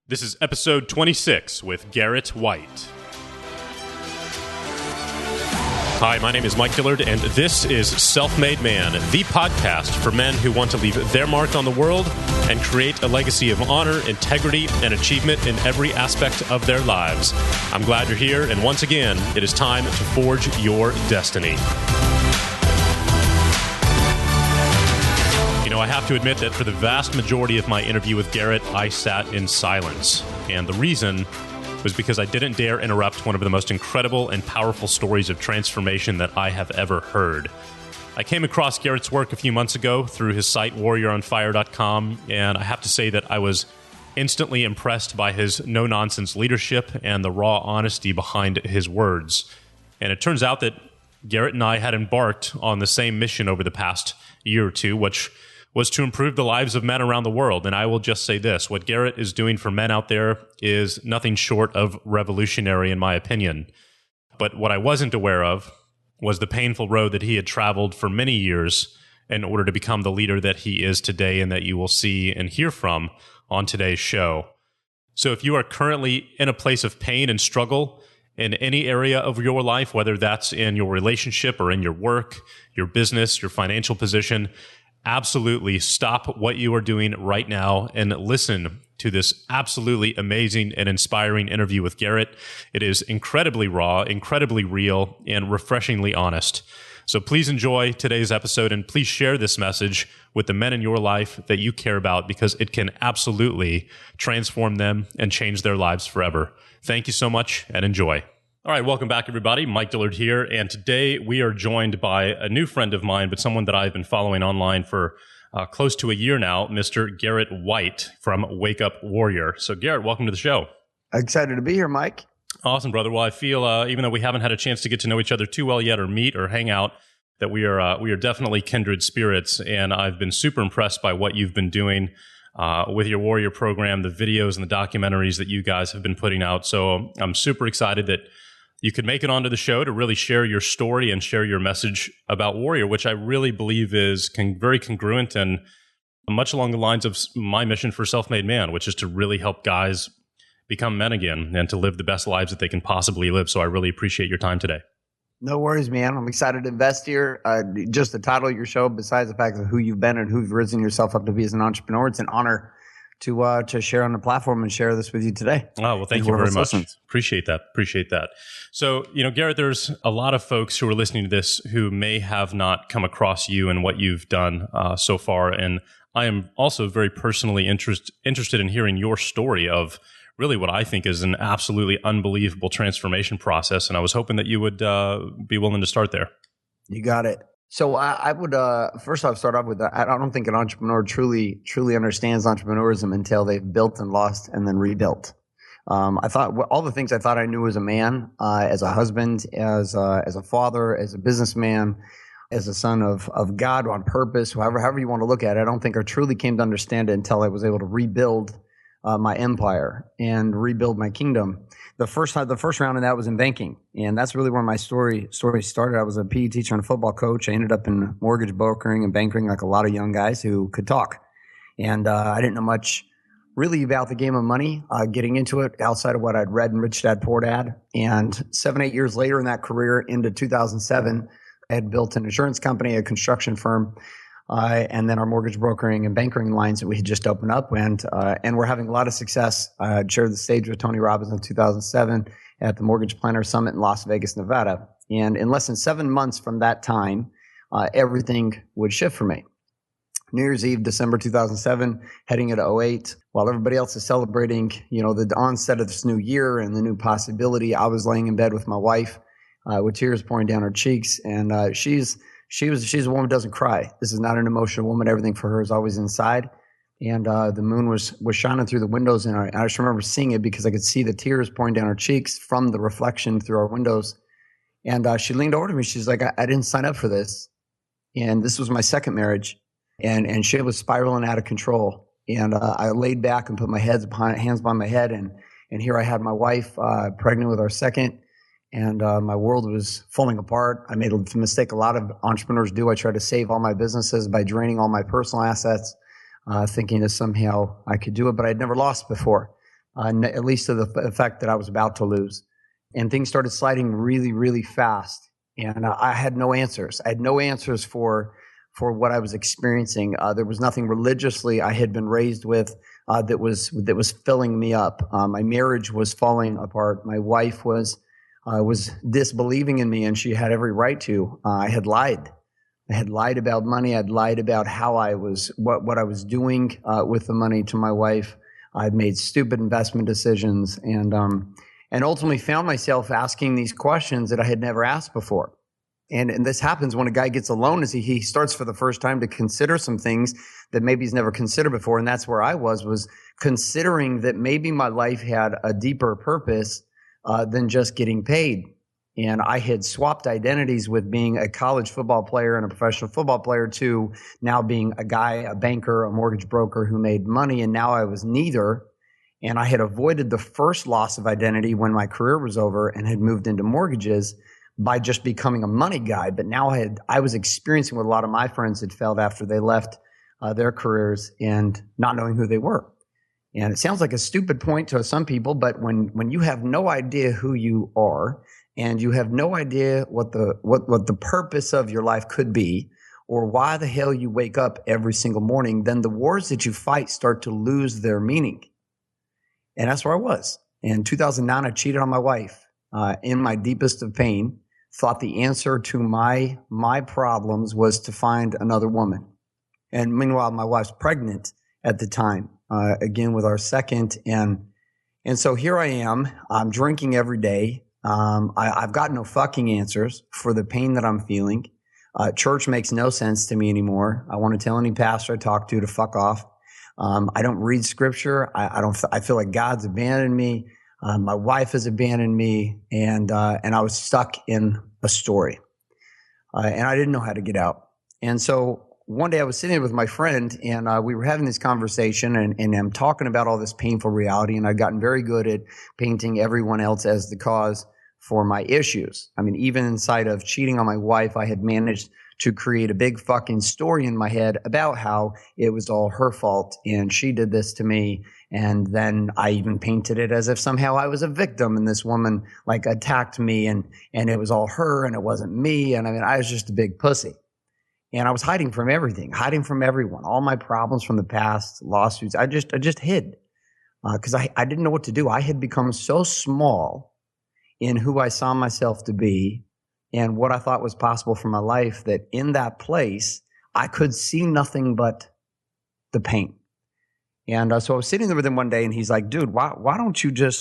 This is episode 26 with Garrett White. Hi, my name is Mike Dillard, and this is Self-Made Man, the podcast for men who want to leave their mark on the world and create a legacy of honor, integrity, and achievement in every aspect of their lives. I'm glad you're here, and once again, it is time to forge your destiny. You know, I have to admit that for the vast majority of my interview with Garrett, I sat in silence. And the reason was because I didn't dare interrupt one of the most incredible and powerful stories of transformation that I have ever heard. I came across Garrett's work a few months ago through his site, warrioronfire.com, and I have to say that I was instantly impressed by his no-nonsense leadership and the raw honesty behind his words. And it turns out that Garrett and I had embarked on the same mission over the past year or two, which was to improve the lives of men around the world. And I will just say this, what Garrett is doing for men out there is nothing short of revolutionary in my opinion. But what I wasn't aware of was the painful road that he had traveled for many years in order to become the leader that he is today and that you will see and hear from on today's show. So if you are currently in a place of pain and struggle in any area of your life, whether that's in your relationship or in your work, your business, your financial position, absolutely stop what you are doing right now and listen to this absolutely amazing and inspiring interview with Garrett. It is incredibly raw, incredibly real, and refreshingly honest. So please enjoy today's episode and please share this message with the men in your life that you care about because it can absolutely transform them and change their lives forever. Thank you so much and enjoy. All right, welcome back, everybody. Mike Dillard here, and today we are joined by a new friend of mine, but someone that I've been following online for close to a year now, Mr. Garrett White from Wake Up Warrior. So, Garrett, welcome to the show. Excited to be here, Mike. Awesome, brother. Well, I feel even though we haven't had a chance to get to know each other too well yet, or meet or hang out, that we are definitely kindred spirits, and I've been super impressed by what you've been doing with your Warrior program, the videos and the documentaries that you guys have been putting out. So I'm super excited that you could make it onto the show to really share your story and share your message about Warrior, which I really believe is very congruent and much along the lines of my mission for Self-Made Man, which is to really help guys become men again and to live the best lives that they can possibly live. So I really appreciate your time today. No worries, man. I'm excited to invest here. Just the title of your show, besides the fact of who you've been and who've risen yourself up to be as an entrepreneur, it's an honor to share on the platform and share this with you today. Oh, well, thank you very much. Appreciate that. So, Garrett, there's a lot of folks who are listening to this who may have not come across you and what you've done so far. And I am also very personally interested in hearing your story of really what I think is an absolutely unbelievable transformation process. And I was hoping that you would be willing to start there. You got it. So I would first off start off with I don't think an entrepreneur truly understands entrepreneurism until they've built and lost and then rebuilt. I thought all the things I thought I knew as a man, as a husband, as a father, as a businessman, as a son of God on purpose, however you want to look at it, I don't think I truly came to understand it until I was able to rebuild my empire and rebuild my kingdom. The first round of that was in banking, and that's really where my story started. I was a PE teacher and a football coach. I ended up in mortgage brokering and banking like a lot of young guys who could talk. And I didn't know much really about the game of money, getting into it outside of what I'd read in Rich Dad Poor Dad. And 7-8 years later in that career, into 2007, I had built an insurance company, a construction firm, and then our mortgage brokering and banking lines that we had just opened up, and we're having a lot of success. I shared the stage with Tony Robbins in 2007 at the Mortgage Planner Summit in Las Vegas, Nevada. And in less than 7 months from that time, everything would shift for me. New Year's Eve, December 2007, heading into 2008, while everybody else is celebrating, the onset of this new year and the new possibility, I was laying in bed with my wife with tears pouring down her cheeks, and she's a woman who doesn't cry. This is not an emotional woman. Everything for her is always inside. And the moon was shining through the windows, and I just remember seeing it because I could see the tears pouring down her cheeks from the reflection through our windows. And she leaned over to me. She's like, I didn't sign up for this. And this was my second marriage. And shit was spiraling out of control. And I laid back and put my hands behind my head. And here I had my wife pregnant with our second. And my world was falling apart. I made a mistake a lot of entrepreneurs do. I tried to save all my businesses by draining all my personal assets, thinking that somehow I could do it, but I'd never lost before. at least to the effect that I was about to lose. And things started sliding really, really fast. And I had no answers. I had no answers for what I was experiencing. There was nothing religiously I had been raised with that was filling me up. My marriage was falling apart. My wife was disbelieving in me, and she had every right to. I had lied. I had lied about money. I'd lied about how I was, what I was doing with the money to my wife. I'd made stupid investment decisions, and ultimately found myself asking these questions that I had never asked before. And this happens when a guy gets alone, is he starts for the first time to consider some things that maybe he's never considered before. And that's where I was considering that maybe my life had a deeper purpose than just getting paid. And I had swapped identities with being a college football player and a professional football player to now being a guy, a banker, a mortgage broker who made money. And now I was neither. And I had avoided the first loss of identity when my career was over and had moved into mortgages by just becoming a money guy. But now I was experiencing what a lot of my friends had felt after they left their careers and not knowing who they were. And it sounds like a stupid point to some people, but when you have no idea who you are and you have no idea what the purpose of your life could be, or why the hell you wake up every single morning, then the wars that you fight start to lose their meaning. And that's where I was. In 2009, I cheated on my wife in my deepest of pain, thought the answer to my problems was to find another woman. And meanwhile, my wife's pregnant at the time, again with our second. And so here I am, I'm drinking every day. I've got no fucking answers for the pain that I'm feeling. Church makes no sense to me anymore. I want to tell any pastor I talk to fuck off. I don't read scripture. I feel like God's abandoned me. My wife has abandoned me, and I was stuck in a story, and I didn't know how to get out. And so one day I was sitting with my friend, and we were having this conversation, and I'm talking about all this painful reality, and I'd gotten very good at painting everyone else as the cause for my issues. I mean, even inside of cheating on my wife, I had managed to create a big fucking story in my head about how it was all her fault and she did this to me. And then I even painted it as if somehow I was a victim and this woman like attacked me and it was all her and it wasn't me. And I mean, I was just a big pussy. And I was hiding from everything, hiding from everyone, all my problems from the past, lawsuits. I just hid because I didn't know what to do. I had become so small in who I saw myself to be and what I thought was possible for my life that in that place, I could see nothing but the pain. And so I was sitting there with him one day and he's like, dude, why don't you just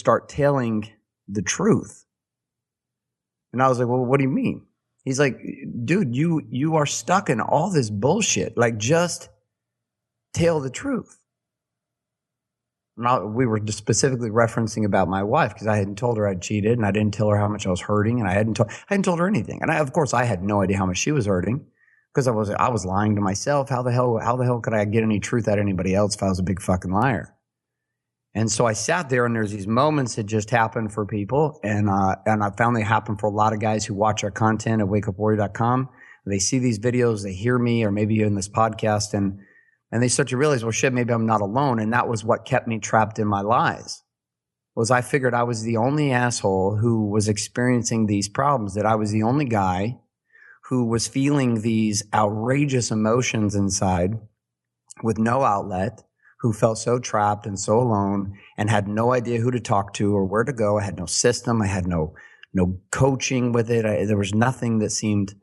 start telling the truth? And I was like, well, what do you mean? He's like, dude, you are stuck in all this bullshit. Like, just tell the truth. Now, we were just specifically referencing about my wife because I hadn't told her I'd cheated and I didn't tell her how much I was hurting and I hadn't told her anything. And of course, I had no idea how much she was hurting because I was lying to myself. How the hell could I get any truth out of anybody else if I was a big fucking liar? And so I sat there and there's these moments that just happen for people. And I found they happen for a lot of guys who watch our content at wakeupwarrior.com. They see these videos, they hear me or maybe in this podcast and they start to realize, well, shit, maybe I'm not alone. And that was what kept me trapped in my lies, was I figured I was the only asshole who was experiencing these problems, that I was the only guy who was feeling these outrageous emotions inside with no outlet, who felt so trapped and so alone and had no idea who to talk to or where to go. I had no system. I had no coaching with it. There was nothing that seemed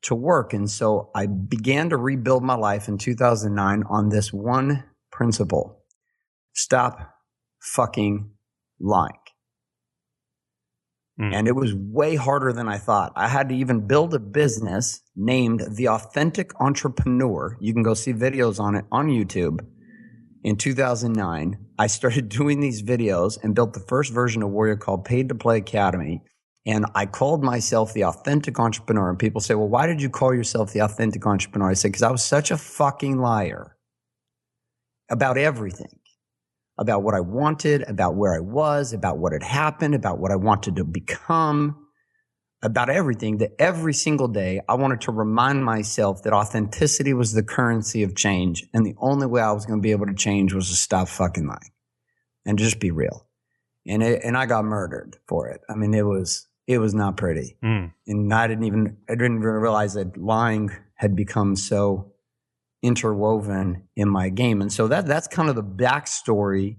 to work. And so I began to rebuild my life in 2009 on this one principle: stop fucking lying. And it was way harder than I thought. I had to even build a business named The Authentic Entrepreneur. You can go see videos on it on YouTube. In 2009, I started doing these videos and built the first version of Warrior called Paid to Play Academy. And I called myself the Authentic Entrepreneur. And people say, well, why did you call yourself the Authentic Entrepreneur? I said, because I was such a fucking liar about everything, about what I wanted, about where I was, about what had happened, about what I wanted to become, about everything, that every single day I wanted to remind myself that authenticity was the currency of change. And the only way I was going to be able to change was to stop fucking lying and just be real. And I got murdered for it. I mean, it was not pretty. And I didn't even realize that lying had become so interwoven in my game. And so that's kind of the backstory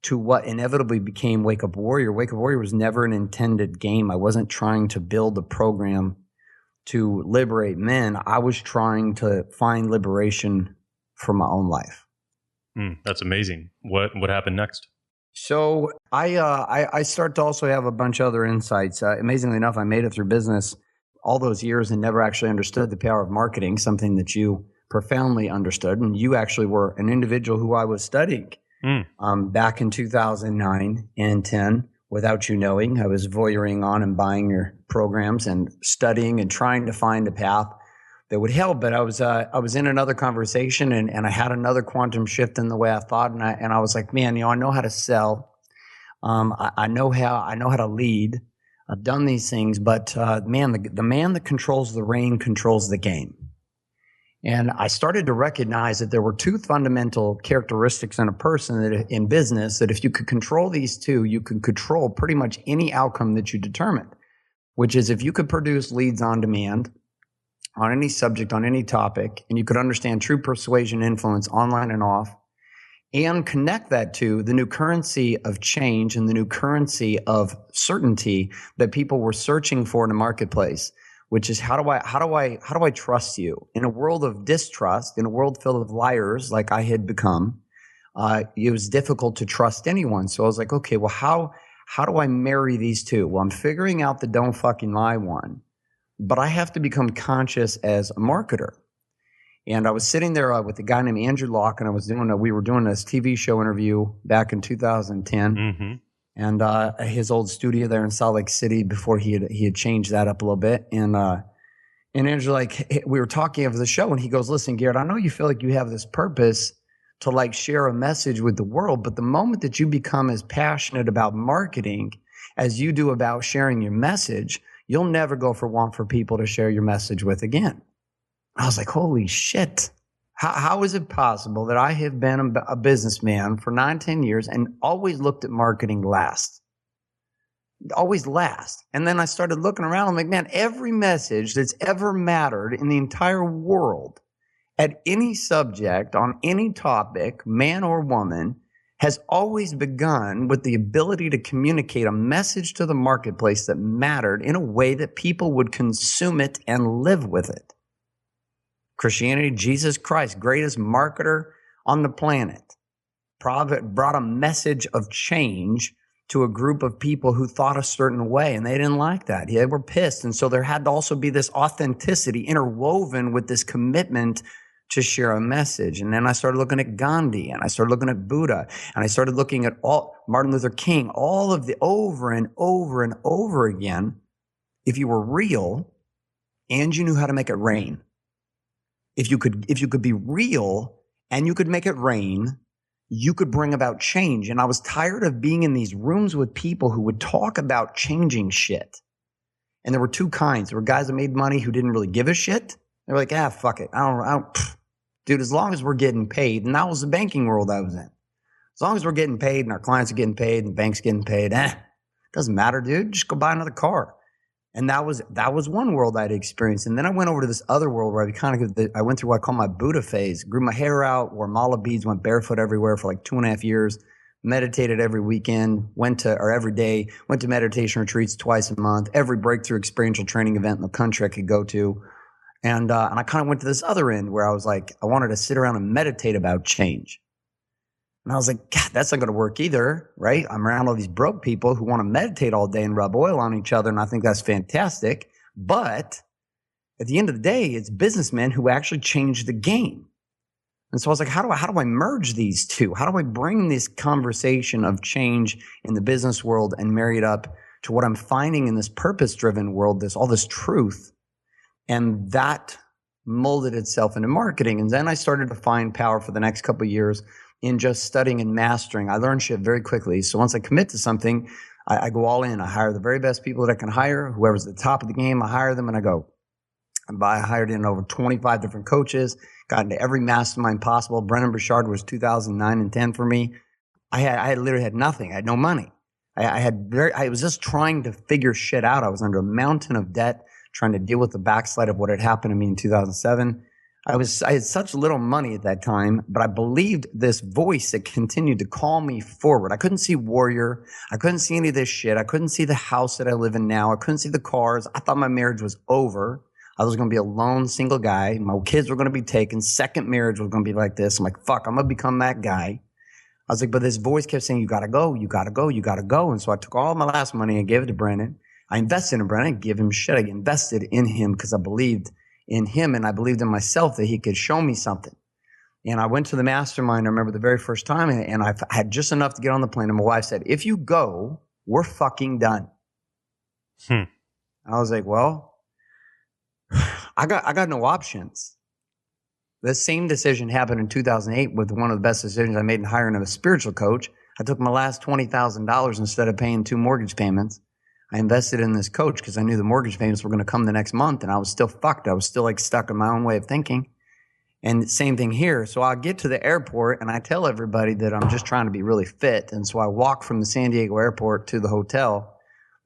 to what inevitably became Wake Up Warrior. Wake Up Warrior was never an intended game. I wasn't trying to build a program to liberate men. I was trying to find liberation for my own life. That's amazing. What happened next? So I start to also have a bunch of other insights. Amazingly enough, I made it through business all those years and never actually understood the power of marketing, something that you profoundly understood. And you actually were an individual who I was studying back in 2009 and 10 without you knowing. I was voyeuring on and buying your programs and studying and trying to find a path that would help. But I was in another conversation and I had another quantum shift in the way I thought. And I was like, man, I know how to sell. I know how to lead. I've done these things, but man, the man that controls the rain controls the game. And I started to recognize that there were two fundamental characteristics in a person that in business, that if you could control these two, you could control pretty much any outcome that you determined, which is if you could produce leads on demand on any subject, on any topic, and you could understand true persuasion influence online and off, and connect that to the new currency of change and the new currency of certainty that people were searching for in the marketplace, which is how do I trust you in a world of distrust, in a world filled with liars like I had become. It was difficult to trust anyone. So I was like, okay, well, how do I marry these two? Well, I'm figuring out the don't fucking lie one, but I have to become conscious as a marketer. And I was sitting there with a guy named Andrew Locke, and we were doing this TV show interview back in 2010. And his old studio there in Salt Lake City before he had changed that up a little bit. And Andrew, we were talking of the show, and he goes, listen, Garrett, I know you feel like you have this purpose to share a message with the world, but the moment that you become as passionate about marketing as you do about sharing your message, you'll never go for people to share your message with again. I was like, holy shit. How is it possible that I have been a businessman for 9-10 years and always looked at marketing last? Always last. And then I started looking around. I'm like, man, every message that's ever mattered in the entire world at any subject, on any topic, man or woman, has always begun with the ability to communicate a message to the marketplace that mattered in a way that people would consume it and live with it. Christianity, Jesus Christ, greatest marketer on the planet, brought a message of change to a group of people who thought a certain way, and they didn't like that. They were pissed. And so there had to also be this authenticity interwoven with this commitment to share a message. And then I started looking at Gandhi, and I started looking at Buddha, and I started looking at Martin Luther King, all of the over and over and over again. If you were real and you knew how to make it rain, if you could be real and you could make it rain, you could bring about change. And I was tired of being in these rooms with people who would talk about changing shit. And there were two kinds. There were guys that made money who didn't really give a shit. They were like, fuck it. I don't, dude, as long as we're getting paid. And that was the banking world I was in. As long as we're getting paid and our clients are getting paid and the bank's getting paid, doesn't matter, dude. Just go buy another car. And that was one world I'd experienced. And then I went over to this other world where I went through what I call my Buddha phase, grew my hair out, wore mala beads, went barefoot everywhere for 2.5 years, meditated every weekend, every day, went to meditation retreats twice a month, every breakthrough experiential training event in the country I could go to. And I kind of went to this other end where I was like, I wanted to sit around and meditate about change. And I was like, God, that's not going to work either, right? I'm around all these broke people who want to meditate all day and rub oil on each other, and I think that's fantastic. But at the end of the day, it's businessmen who actually change the game. And so I was like, how do I merge these two? How do I bring this conversation of change in the business world and marry it up to what I'm finding in this purpose-driven world, all this truth? And that molded itself into marketing. And then I started to find power for the next couple of years in just studying and mastering. I learned shit very quickly. So once I commit to something, I go all in. I hire the very best people that I can hire. Whoever's at the top of the game, I hire them and I go. And I hired in over 25 different coaches, got into every mastermind possible. Brennan Burchard was 2009 and 10 for me. I literally had nothing. I had no money. I was just trying to figure shit out. I was under a mountain of debt, trying to deal with the backslide of what had happened to me in 2007. I had such little money at that time, but I believed this voice that continued to call me forward. I couldn't see Warrior. I couldn't see any of this shit. I couldn't see the house that I live in now. I couldn't see the cars. I thought my marriage was over. I was going to be a lone single guy. My kids were going to be taken. Second marriage was going to be like this. I'm like, fuck, I'm going to become that guy. I was like, but this voice kept saying, you got to go, you got to go, you got to go. And so I took all my last money and gave it to Brandon. I invested in Brandon, give him shit. I invested in him because I believed in him and I believed in myself that he could show me something. And I went to the mastermind, I remember the very first time, and I had just enough to get on the plane. And my wife said, if you go, we're fucking done. I was like, well, I got no options. The same decision happened in 2008 with one of the best decisions I made in hiring a spiritual coach. I took my last $20,000 instead of paying 2 mortgage payments. I invested in this coach because I knew the mortgage payments were going to come the next month, and I was still fucked. I was still like stuck in my own way of thinking. And same thing here. So I get to the airport and I tell everybody that I'm just trying to be really fit. And so I walk from the San Diego airport to the hotel,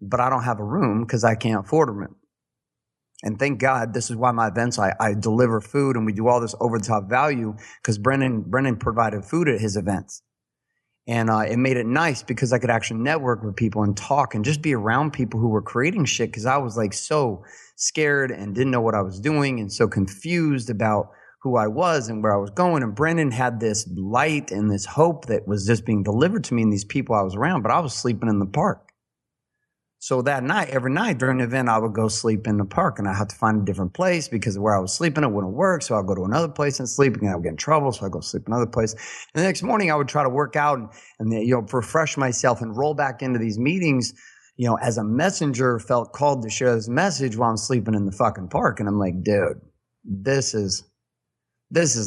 but I don't have a room because I can't afford a room. And thank God, this is why my events, I deliver food and we do all this over the top value because Brennan provided food at his events. And it made it nice because I could actually network with people and talk and just be around people who were creating shit because I was like so scared and didn't know what I was doing and so confused about who I was and where I was going. And Brennan had this light and this hope that was just being delivered to me and these people I was around, but I was sleeping in the park. So that night, every night during the event, I would go sleep in the park and I had to find a different place because where I was sleeping, it wouldn't work. So I'll go to another place and sleep and I would get in trouble. So I go sleep in another place. And the next morning I would try to work out and refresh myself and roll back into these meetings, as a messenger felt called to share this message while I'm sleeping in the fucking park. And I'm like, dude, this is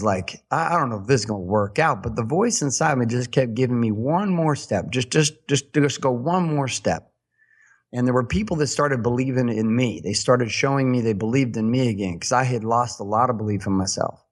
like, I don't know if this is going to work out, but the voice inside me just kept giving me one more step. Just go one more step. And there were people that started believing in me. They started showing me they believed in me again because I had lost a lot of belief in myself.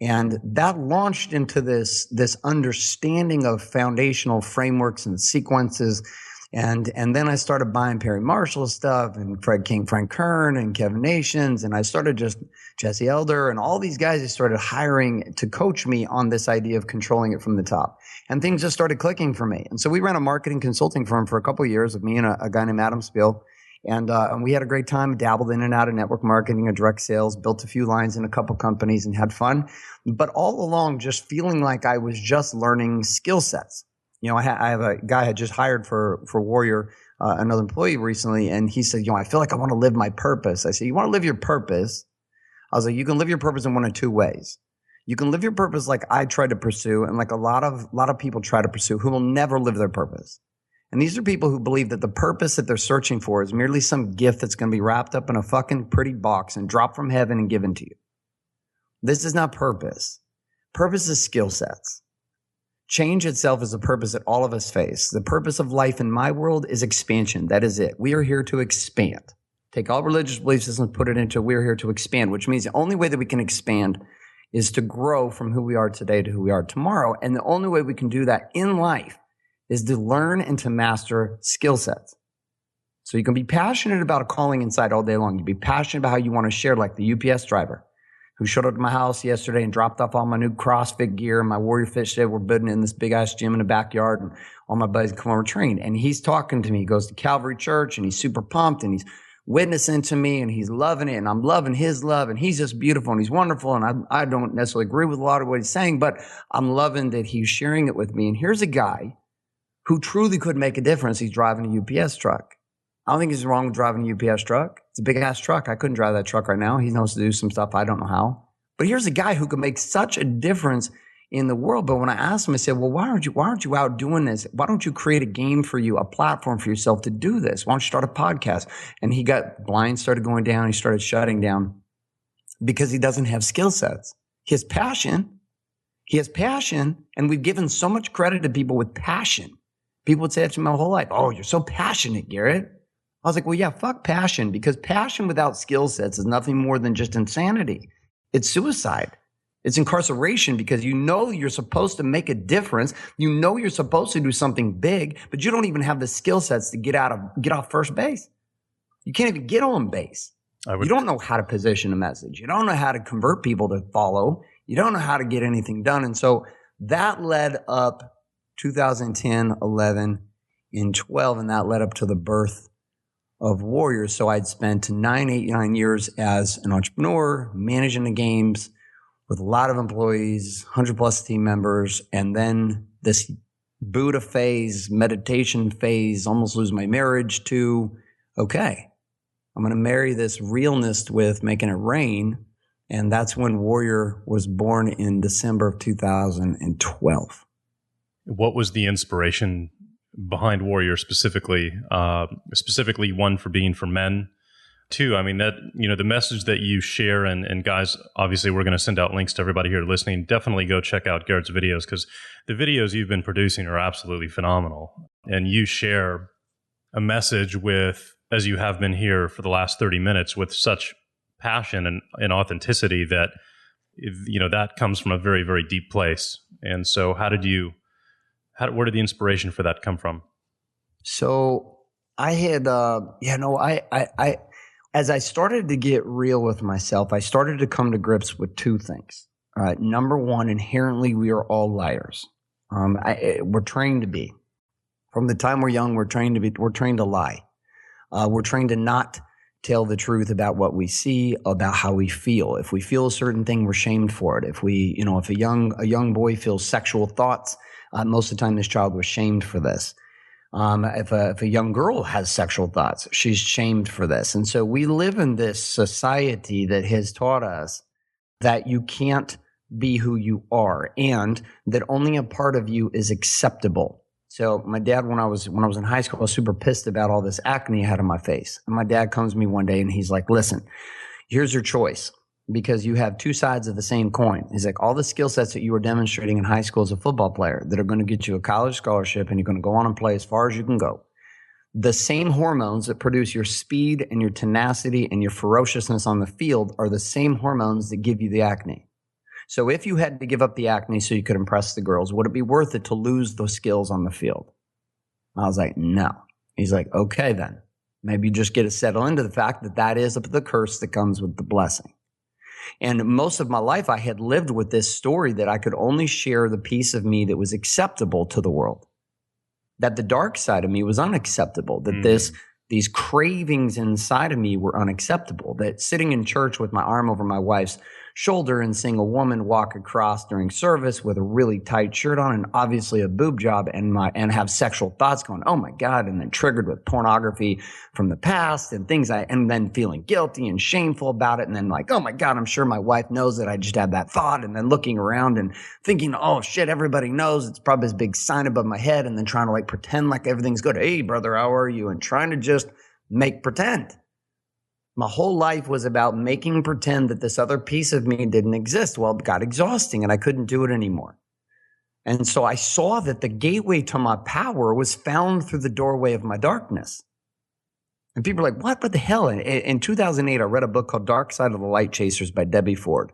And that launched into this understanding of foundational frameworks and sequences. And then I started buying Perry Marshall stuff and Frank Kern and Kevin Nations. And I started just Jesse Elder and all these guys. They started hiring to coach me on this idea of controlling it from the top. And things just started clicking for me. And so we ran a marketing consulting firm for a couple of years with me and a guy named Adam Spiel. And we had a great time, dabbled in and out of network marketing and direct sales, built a few lines in a couple companies and had fun. But all along just feeling like I was just learning skill sets. I have a guy I had just hired for Warrior, another employee recently, and he said, I feel like I want to live my purpose. I said, you want to live your purpose? I was like, you can live your purpose in one of two ways. You can live your purpose like I try to pursue and like a lot of people try to pursue who will never live their purpose. And these are people who believe that the purpose that they're searching for is merely some gift that's going to be wrapped up in a fucking pretty box and dropped from heaven and given to you. This is not purpose. Purpose is skill sets. Change itself is a purpose that all of us face. The purpose of life in my world is expansion. That is it. We are here to expand. Take all religious belief systems and put it into we're here to expand, which means the only way that we can expand is to grow from who we are today to who we are tomorrow. And the only way we can do that in life is to learn and to master skill sets. So you can be passionate about a calling inside all day long. You can be passionate about how you want to share, like the UPS driver who showed up at my house yesterday and dropped off all my new CrossFit gear and my Warrior Fit shit. We're building in this big ass gym in the backyard and all my buddies come over and train. And he's talking to me. He goes to Calvary Church and he's super pumped and he's witnessing to me and he's loving it and I'm loving his love and he's just beautiful and he's wonderful. And I don't necessarily agree with a lot of what he's saying, but I'm loving that he's sharing it with me. And here's a guy who truly could make a difference. He's driving a UPS truck. I don't think he's wrong with driving a UPS truck. It's a big ass truck. I couldn't drive that truck right now. He knows to do some stuff. I don't know how. But here's a guy who could make such a difference in the world. But when I asked him, I said, well, why aren't you out doing this? Why don't you create a game for you, a platform for yourself to do this? Why don't you start a podcast? And he got blinds started going down. He started shutting down because he doesn't have skill sets. He has passion. And we've given so much credit to people with passion. People would say that to me my whole life. Oh, you're so passionate, Garrett. I was like, well, yeah, fuck passion, because passion without skill sets is nothing more than just insanity. It's suicide. It's incarceration, because you know you're supposed to make a difference. You know you're supposed to do something big, but you don't even have the skill sets to get off first base. You can't even get on base. You don't know how to position a message. You don't know how to convert people to follow. You don't know how to get anything done. And so that led up 2010, 11, and 12, and that led up to the birth of Warriors. So I'd spent 9 years as an entrepreneur, managing the games with a lot of employees, 100 plus team members, and then this Buddha phase, meditation phase, almost lose my marriage to, okay, I'm going to marry this realness with making it rain. And that's when Warrior was born in December of 2012. What was the inspiration behind Warrior specifically? Specifically, one, for being for men. Two, I mean, that, the message that you share, and guys, obviously we're going to send out links to everybody here listening. Definitely go check out Garrett's videos, because the videos you've been producing are absolutely phenomenal. And you share a message with, as you have been here for the last 30 minutes, with such passion and authenticity that, that comes from a very, very deep place. And so where did the inspiration for that come from? So I had, as I started to get real with myself, I started to come to grips with two things. Number one, inherently, we are all liars. We're trained to be. From the time we're young, we're trained to lie. We're trained to not tell the truth about what we see, about how we feel. If we feel a certain thing, we're shamed for it. If if a young boy feels sexual thoughts, most of the time this child was shamed for this. If a young girl has sexual thoughts, she's shamed for this. And so we live in this society that has taught us that you can't be who you are, and that only a part of you is acceptable. So my dad, when I was in high school, I was super pissed about all this acne I had on my face. And my dad comes to me one day and he's like, listen, here's your choice, because you have two sides of the same coin. He's like, all the skill sets that you were demonstrating in high school as a football player that are going to get you a college scholarship and you're going to go on and play as far as you can go. The same hormones that produce your speed and your tenacity and your ferociousness on the field are the same hormones that give you the acne. So if you had to give up the acne so you could impress the girls, would it be worth it to lose those skills on the field? I was like, no. He's like, okay, then. Maybe you just get to settle into the fact that that is the curse that comes with the blessing. And most of my life, I had lived with this story that I could only share the piece of me that was acceptable to the world. That the dark side of me was unacceptable. That these cravings inside of me were unacceptable. That sitting in church with my arm over my wife's shoulder and seeing a woman walk across during service with a really tight shirt on and obviously a boob job and have sexual thoughts going, oh my God, and then triggered with pornography from the past and things and then feeling guilty and shameful about it. And then like, oh my God, I'm sure my wife knows that I just had that thought. And then looking around and thinking, oh shit, everybody knows. It's probably this big sign above my head. And then trying to like pretend like everything's good. Hey brother, how are you? And trying to just make pretend. My whole life was about making pretend that this other piece of me didn't exist. Well, it got exhausting and I couldn't do it anymore. And so I saw that the gateway to my power was found through the doorway of my darkness. And people are like, what the hell? In 2008, I read a book called Dark Side of the Light Chasers by Debbie Ford.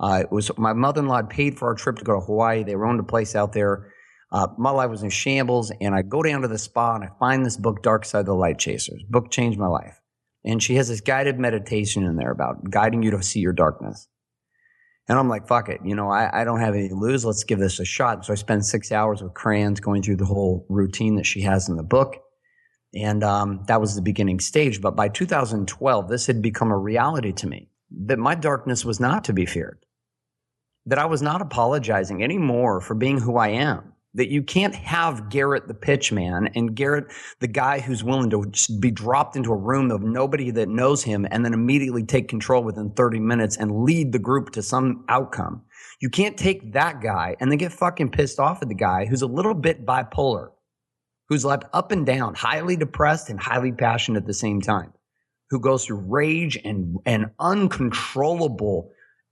It was my mother-in-law had paid for our trip to go to Hawaii. They owned a place out there. My life was in shambles. And I go down to the spa and I find this book, Dark Side of the Light Chasers. Book changed my life. And she has this guided meditation in there about guiding you to see your darkness. And I'm like, fuck it. I don't have anything to lose. Let's give this a shot. So I spent 6 hours with crayons going through the whole routine that she has in the book. And that was the beginning stage. But by 2012, this had become a reality to me, that my darkness was not to be feared, that I was not apologizing anymore for being who I am. That you can't have Garrett the pitch man and Garrett the guy who's willing to just be dropped into a room of nobody that knows him and then immediately take control within 30 minutes and lead the group to some outcome. You can't take that guy and then get fucking pissed off at the guy who's a little bit bipolar, who's like up and down, highly depressed and highly passionate at the same time, who goes through rage and uncontrollable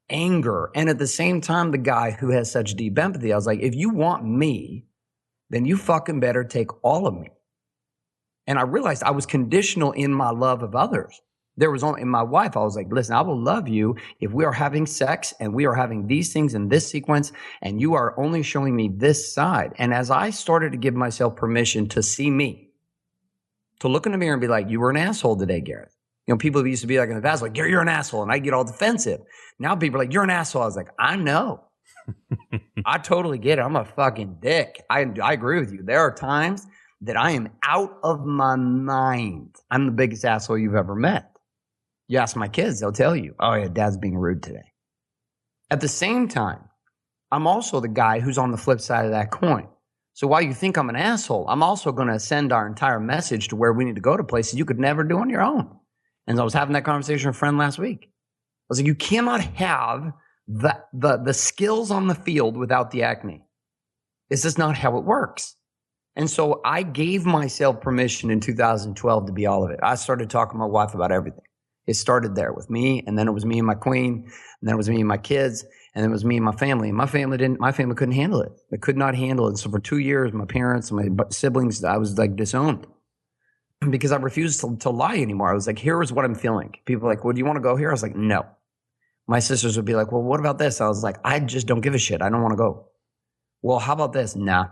anger. And at the same time, the guy who has such deep empathy, I was like, if you want me, then you fucking better take all of me. And I realized I was conditional in my love of others. There was only in my wife, I was like, listen, I will love you if we are having sex and we are having these things in this sequence and you are only showing me this side. And as I started to give myself permission to see me, to look in the mirror and be like, you were an asshole today, Garrett. You know, people used to be like in the past, like, Garrett, you're an asshole. And I get all defensive. Now people are like, you're an asshole. I was like, I know. I totally get it. I'm a fucking dick. I agree with you. There are times that I am out of my mind. I'm the biggest asshole you've ever met. You ask my kids, they'll tell you, oh yeah, dad's being rude today. At the same time, I'm also the guy who's on the flip side of that coin. So while you think I'm an asshole, I'm also going to send our entire message to where we need to go to places you could never do on your own. And I was having that conversation with a friend last week. I was like, you cannot have the skills on the field without the acne. It's just not how it works. And so I gave myself permission in 2012 to be all of it. I started talking to my wife about everything. It started there with me, and then it was me and my queen, and then it was me and my kids, and then it was me and my family. And my family couldn't handle it. They could not handle it. So for 2 years, my parents, my siblings, I was like disowned because I refused to lie anymore. I was like, here is what I'm feeling. People were like, well, do you want to go here? I was like, no. My sisters would be like, well, what about this? I was like, I just don't give a shit. I don't want to go. Well, how about this? Nah.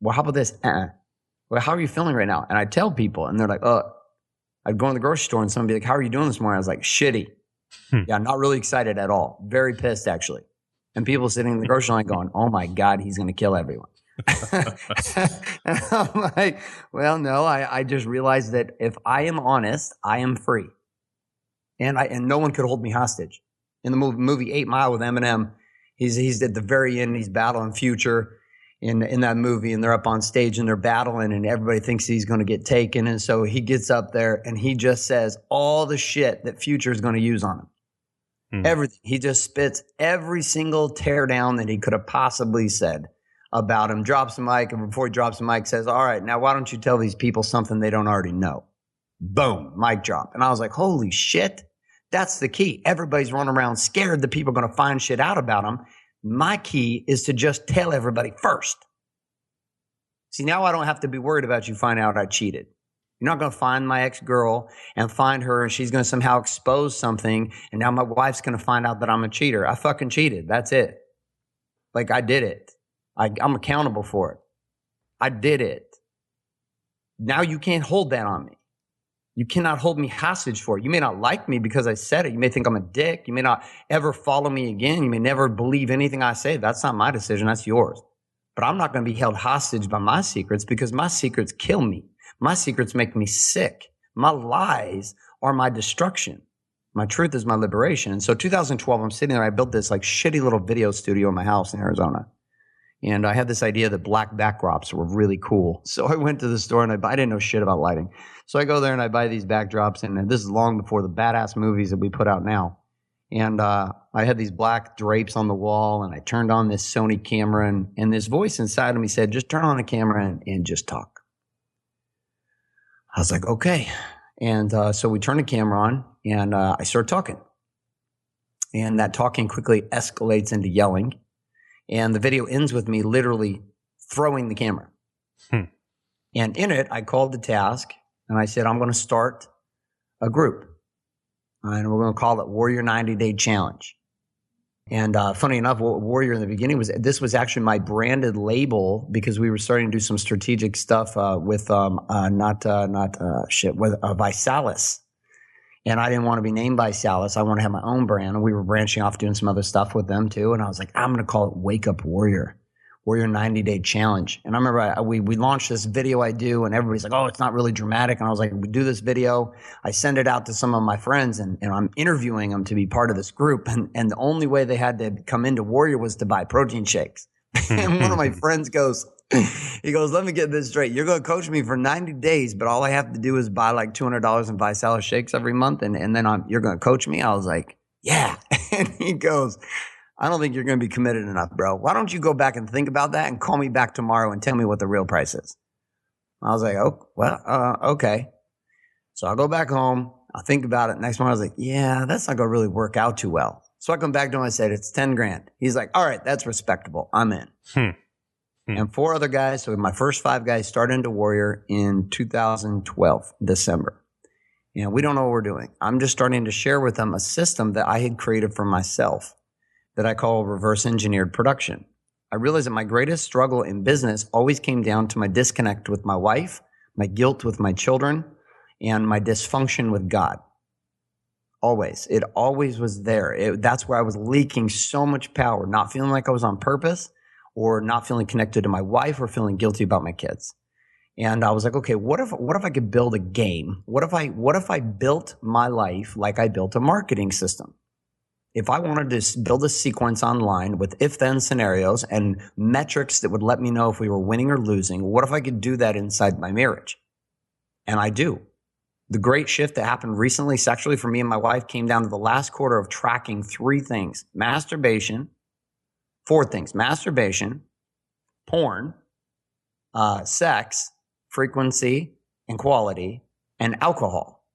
Well, how about this? Well, how are you feeling right now? And I tell people, and they're like, I'd go in the grocery store and someone would be like, how are you doing this morning? I was like, shitty. Yeah, not really excited at all. Very pissed, actually. And people sitting in the grocery line going, oh my God, he's going to kill everyone. And I'm like, well, no, I just realized that if I am honest, I am free. And no one could hold me hostage. In the movie 8 Mile with Eminem, he's at the very end, he's battling Future in that movie, and they're up on stage and they're battling and everybody thinks he's going to get taken. And so he gets up there and he just says all the shit that Future is going to use on him. Everything. He just spits every single tear down that he could have possibly said about him, drops the mic, and before he drops the mic says, all right, now why don't you tell these people something they don't already know? Boom, mic drop. And I was like, holy shit, that's the key. Everybody's running around scared that people are going to find shit out about him. My key is to just tell everybody first. See, now I don't have to be worried about you finding out I cheated. You're not going to find my ex-girl and find her and she's going to somehow expose something and now my wife's going to find out that I'm a cheater. I fucking cheated. That's it. Like, I did it. I'm accountable for it. I did it. Now you can't hold that on me. You cannot hold me hostage for it. You may not like me because I said it. You may think I'm a dick. You may not ever follow me again. You may never believe anything I say. That's not my decision. That's yours. But I'm not going to be held hostage by my secrets because my secrets kill me. My secrets make me sick. My lies are my destruction. My truth is my liberation. And so 2012, I'm sitting there. I built this like shitty little video studio in my house in Arizona. And I had this idea that black backdrops were really cool. So I went to the store and I didn't know shit about lighting. So I go there and I buy these backdrops. And this is long before the badass movies that we put out now. And I had these black drapes on the wall and I turned on this Sony camera and this voice inside of me said, just turn on the camera and just talk. I was like, okay. And so we turned the camera on and I started talking. And that talking quickly escalates into yelling. And the video ends with me literally throwing the camera. And in it, I called the task and I said, I'm going to start a group. And we're going to call it Warrior 90-Day Challenge. And funny enough, Warrior in the beginning this was actually my branded label because we were starting to do some strategic stuff with Visalis. And I didn't want to be named Visalis. I want to have my own brand. And we were branching off doing some other stuff with them too. And I was like, I'm going to call it Wake Up Warrior 90-Day Challenge. And I remember we launched this video I do and everybody's like, oh, it's not really dramatic. And I was like, we do this video. I send it out to some of my friends and I'm interviewing them to be part of this group. And the only way they had to come into Warrior was to buy protein shakes. And one of my friends goes, let me get this straight. You're going to coach me for 90 days, but all I have to do is buy like $200 in Visalis shakes every month. And then you're going to coach me. I was like, yeah. And he goes, I don't think you're going to be committed enough, bro. Why don't you go back and think about that and call me back tomorrow and tell me what the real price is? I was like, oh, well, okay. So I'll go back home. I'll think about it. Next morning, I was like, yeah, that's not going to really work out too well. So I come back to him. I said, it's 10 grand. He's like, all right, that's respectable. I'm in. and 4 other guys. So my first 5 guys started into Warrior in 2012, December. And we don't know what we're doing. I'm just starting to share with them a system that I had created for myself that I call reverse engineered production. I realized that my greatest struggle in business always came down to my disconnect with my wife, my guilt with my children, and my dysfunction with God. Always. It always was there. That's where I was leaking so much power, not feeling like I was on purpose or not feeling connected to my wife or feeling guilty about my kids. And I was like, okay, what if I could build a game? What if I built my life like I built a marketing system? If I wanted to build a sequence online with if-then scenarios and metrics that would let me know if we were winning or losing, what if I could do that inside my marriage? And I do. The great shift that happened recently sexually for me and my wife came down to the last quarter of tracking 3 things. 4 things. Masturbation, porn, sex, frequency and quality, and alcohol.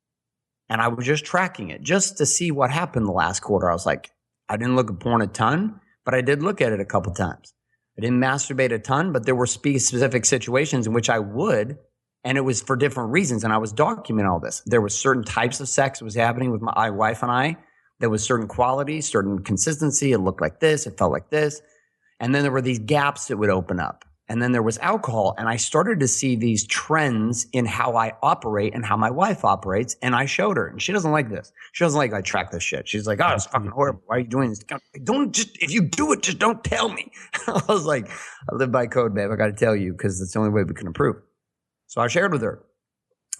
And I was just tracking it just to see what happened the last quarter. I was like, I didn't look at porn a ton, but I did look at it a couple times. I didn't masturbate a ton, but there were specific situations in which I would, and it was for different reasons. And I was documenting all this. There was certain types of sex that was happening with my wife and I. There was certain quality, certain consistency. It looked like this. It felt like this. And then there were these gaps that would open up. And then there was alcohol. And I started to see these trends in how I operate and how my wife operates. And I showed her. And she doesn't like this. She doesn't like I track this shit. She's like, oh, it's fucking horrible. Why are you doing this? If you do it, just don't tell me. I was like, I live by code, babe. I got to tell you because that's the only way we can improve. So I shared with her.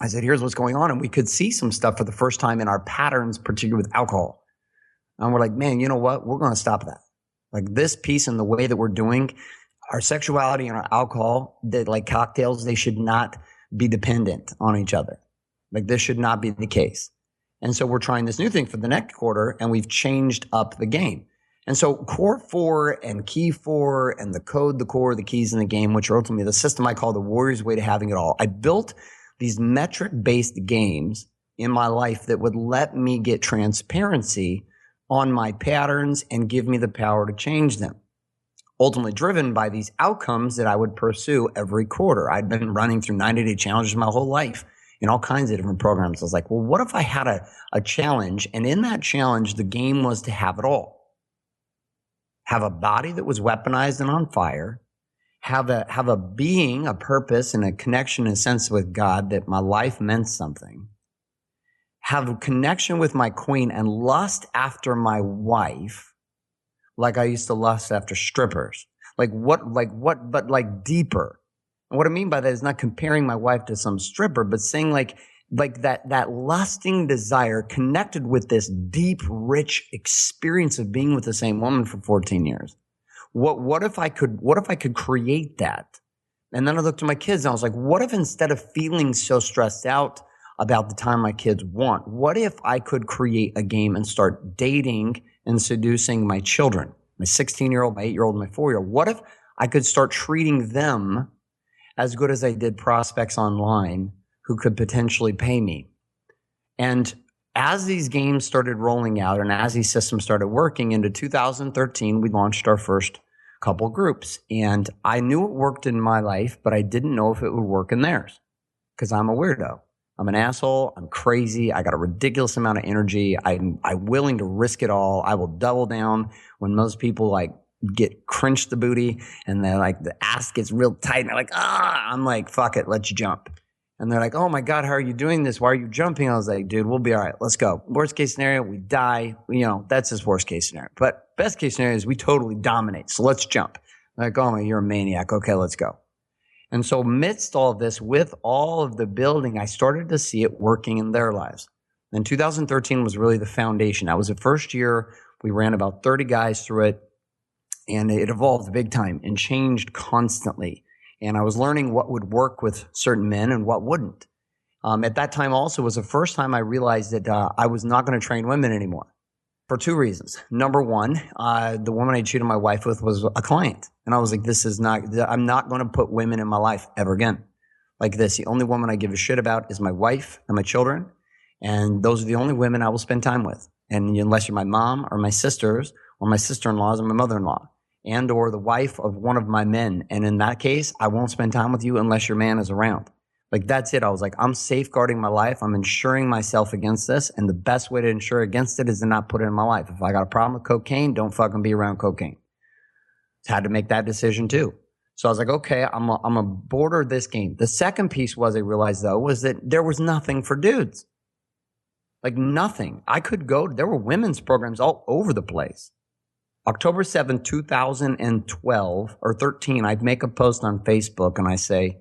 I said, here's what's going on. And we could see some stuff for the first time in our patterns, particularly with alcohol. And we're like, man, you know what? We're going to stop that. Like this piece and the way that we're doing our sexuality and our alcohol, that like cocktails, they should not be dependent on each other. Like this should not be the case. And so we're trying this new thing for the next quarter, and we've changed up the game. And so core 4 and key 4 and the code, the core, the keys in the game, which are ultimately the system I call the Warrior's way to having it all. I built these metric-based games in my life that would let me get transparency on my patterns and give me the power to change them. Ultimately driven by these outcomes that I would pursue every quarter. I'd been running through 90-day challenges my whole life in all kinds of different programs. I was like, well, what if I had a challenge? And in that challenge, the game was to have it all. Have a body that was weaponized and on fire. Have a being, a purpose, and a connection and sense with God that my life meant something. Have a connection with my queen and lust after my wife. Like I used to lust after strippers. But deeper. And what I mean by that is not comparing my wife to some stripper, but saying like that lusting desire connected with this deep, rich experience of being with the same woman for 14 years. What if I could create that? And then I looked at my kids and I was like, what if instead of feeling so stressed out about the time my kids want, what if I could create a game and start dating and seducing my children, my 16-year-old, my 8-year-old, my 4-year-old? What if I could start treating them as good as I did prospects online who could potentially pay me? And as these games started rolling out and as these systems started working into 2013, we launched our first couple groups. And I knew it worked in my life, but I didn't know if it would work in theirs because I'm a weirdo. I'm an asshole. I'm crazy. I got a ridiculous amount of energy. I'm willing to risk it all. I will double down when most people like get cringe the booty and they're like the ass gets real tight and they're like, I'm like, fuck it. Let's jump. And they're like, oh my God, how are you doing this? Why are you jumping? I was like, dude, we'll be all right. Let's go. Worst case scenario, we die. You know, that's his worst case scenario. But best case scenario is we totally dominate. So let's jump. They're like, oh my, you're a maniac. Okay, let's go. And so amidst all of this, with all of the building, I started to see it working in their lives. And 2013 was really the foundation. That was the first year. We ran about 30 guys through it, and it evolved big time and changed constantly. And I was learning what would work with certain men and what wouldn't. At that time also was the first time I realized that I was not going to train women anymore. For 2 reasons. Number one, the woman I cheated my wife with was a client. And I was like, I'm not going to put women in my life ever again like this. The only woman I give a shit about is my wife and my children. And those are the only women I will spend time with. And unless you're my mom or my sisters or my sister-in-laws or my mother-in-law. and or the wife of one of my men. And in that case, I won't spend time with you unless your man is around. Like, that's it. I was like, I'm safeguarding my life. I'm insuring myself against this. And the best way to insure against it is to not put it in my life. If I got a problem with cocaine, don't fucking be around cocaine. Had to make that decision too. So I was like, okay, I'm a border this game. The second piece was I realized though, was that there was nothing for dudes. Like nothing. I could go, there were women's programs all over the place. October 7th, 2012 or 13, I'd make a post on Facebook and I say,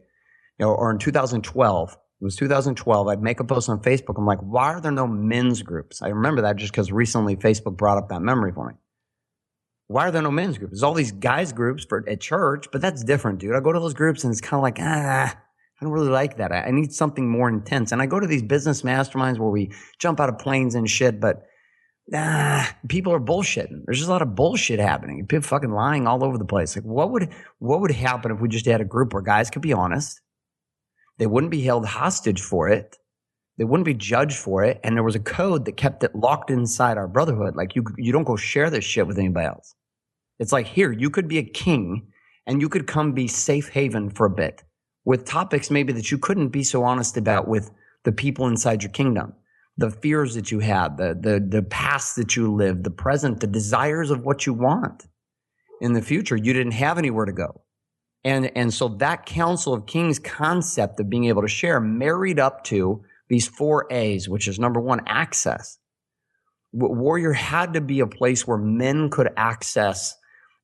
or in 2012, it was 2012, I'd make a post on Facebook. I'm like, why are there no men's groups? I remember that just because recently Facebook brought up that memory for me. Why are there no men's groups? There's all these guys groups at church, but that's different, dude. I go to those groups and it's kind of like, I don't really like that. I need something more intense. And I go to these business masterminds where we jump out of planes and shit, but people are bullshitting. There's just a lot of bullshit happening. People fucking lying all over the place. Like, what would happen if we just had a group where guys could be honest? They wouldn't be held hostage for it. They wouldn't be judged for it. And there was a code that kept it locked inside our brotherhood. Like you don't go share this shit with anybody else. It's like, here, you could be a king and you could come be safe haven for a bit with topics maybe that you couldn't be so honest about with the people inside your kingdom. The fears that you have, the past that you live, the present, the desires of what you want in the future. You didn't have anywhere to go. And so that Council of Kings concept of being able to share married up to these 4 A's, which is number one, access. Warrior had to be a place where men could access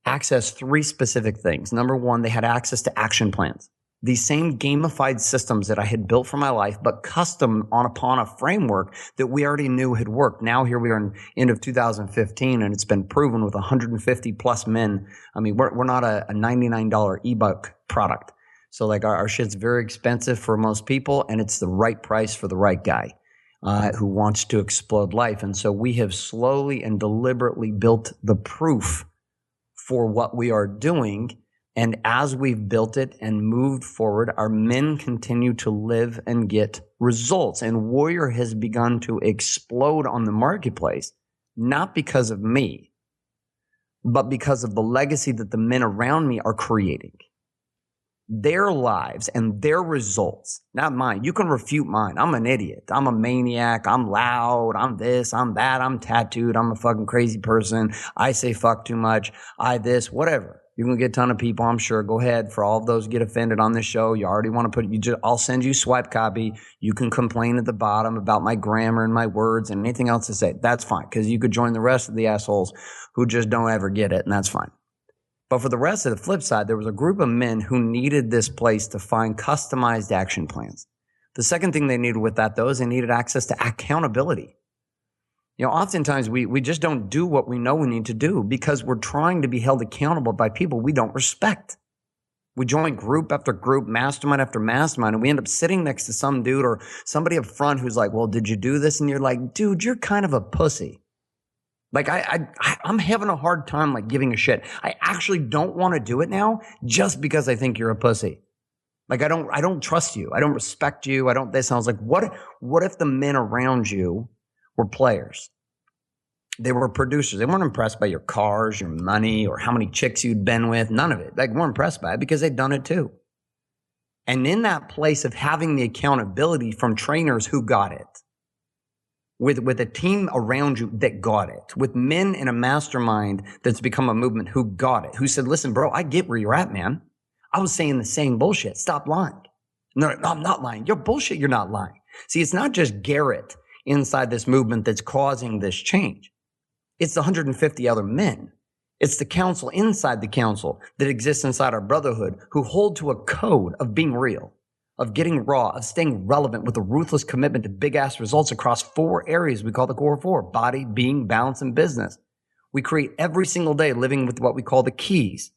3 specific things. Number one, they had access to action plans. These same gamified systems that I had built for my life, but custom upon a framework that we already knew had worked. Now here we are in end of 2015, and it's been proven with 150 plus men. I mean, we're not a $99 ebook product. So like our shit's very expensive for most people, and it's the right price for the right guy who wants to explode life. And so we have slowly and deliberately built the proof for what we are doing. And as we've built it and moved forward, our men continue to live and get results. And Warrior has begun to explode on the marketplace, not because of me, but because of the legacy that the men around me are creating. Their lives and their results, not mine. You can refute mine. I'm an idiot. I'm a maniac. I'm loud. I'm this. I'm that. I'm tattooed. I'm a fucking crazy person. I say fuck too much. I this, whatever. You're going to get a ton of people, I'm sure. Go ahead. For all of those who get offended on this show, you already want to put, I'll send you swipe copy. You can complain at the bottom about my grammar and my words and anything else to say. That's fine, because you could join the rest of the assholes who just don't ever get it, and that's fine. But for the rest of the flip side, there was a group of men who needed this place to find customized action plans. The second thing they needed with that, though, is they needed access to accountability. You know, oftentimes we just don't do what we know we need to do because we're trying to be held accountable by people we don't respect. We join group after group, mastermind after mastermind, and we end up sitting next to some dude or somebody up front who's like, well, did you do this? And you're like, dude, you're kind of a pussy. Like I'm having a hard time like giving a shit. I actually don't want to do it now just because I think you're a pussy. Like I don't trust you. I don't respect you. I don't this. And I was like, what if the men around you were players? They were producers. They weren't impressed by your cars, your money, or how many chicks you'd been with. None of it. They weren't impressed by it because they'd done it too. And in that place of having the accountability from trainers who got it, with a team around you that got it, with men in a mastermind that's become a movement who got it, who said, listen, bro, I get where you're at, man. I was saying the same bullshit. Stop lying. No, I'm not lying. You're bullshit. You're not lying. See, it's not just Garrett inside this movement that's causing this change. It's the 150 other men. It's the council inside the council that exists inside our brotherhood who hold to a code of being real, of getting raw, of staying relevant with a ruthless commitment to big-ass results across 4 areas we call the core 4, body, being, balance, and business. We create every single day living with what we call the keys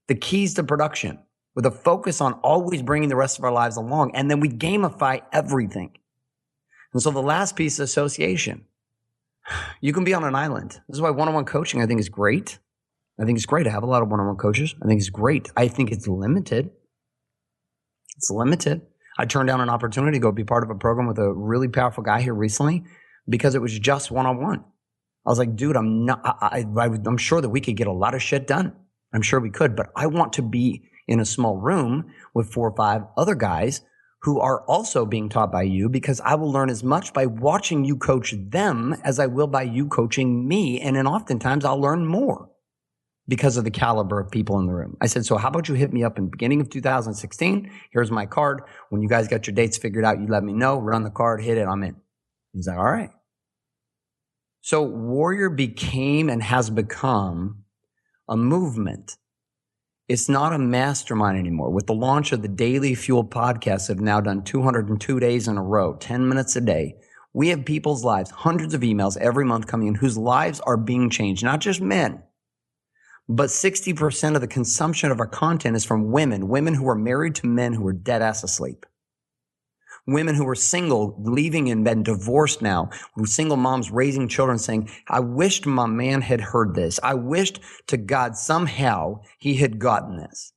to production, with a focus on always bringing the rest of our lives along, and then we gamify everything. And so the last piece is association. You can be on an island. This is why one-on-one coaching I think is great. I think it's great. I have a lot of one-on-one coaches. I think it's great. I think it's limited. It's limited. I turned down an opportunity to go be part of a program with a really powerful guy here recently because it was just one-on-one. I was like, dude, I'm sure that we could get a lot of shit done. I'm sure we could, but I want to be in a small room with 4 or 5 other guys who are also being taught by you, because I will learn as much by watching you coach them as I will by you coaching me. And then oftentimes I'll learn more because of the caliber of people in the room. I said, so how about you hit me up in the beginning of 2016? Here's my card. When you guys got your dates figured out, you let me know, run the card, hit it, I'm in. He's like, all right. So Warrior became and has become a movement. It's not a mastermind anymore. With the launch of the Daily Fuel podcast, I've now done 202 days in a row, 10 minutes a day. We have people's lives, hundreds of emails every month coming in whose lives are being changed, not just men. But 60% of the consumption of our content is from women who are married to men who are dead ass asleep. Women who are single, leaving and been divorced now, single moms raising children saying, I wished my man had heard this. I wished to God somehow he had gotten this.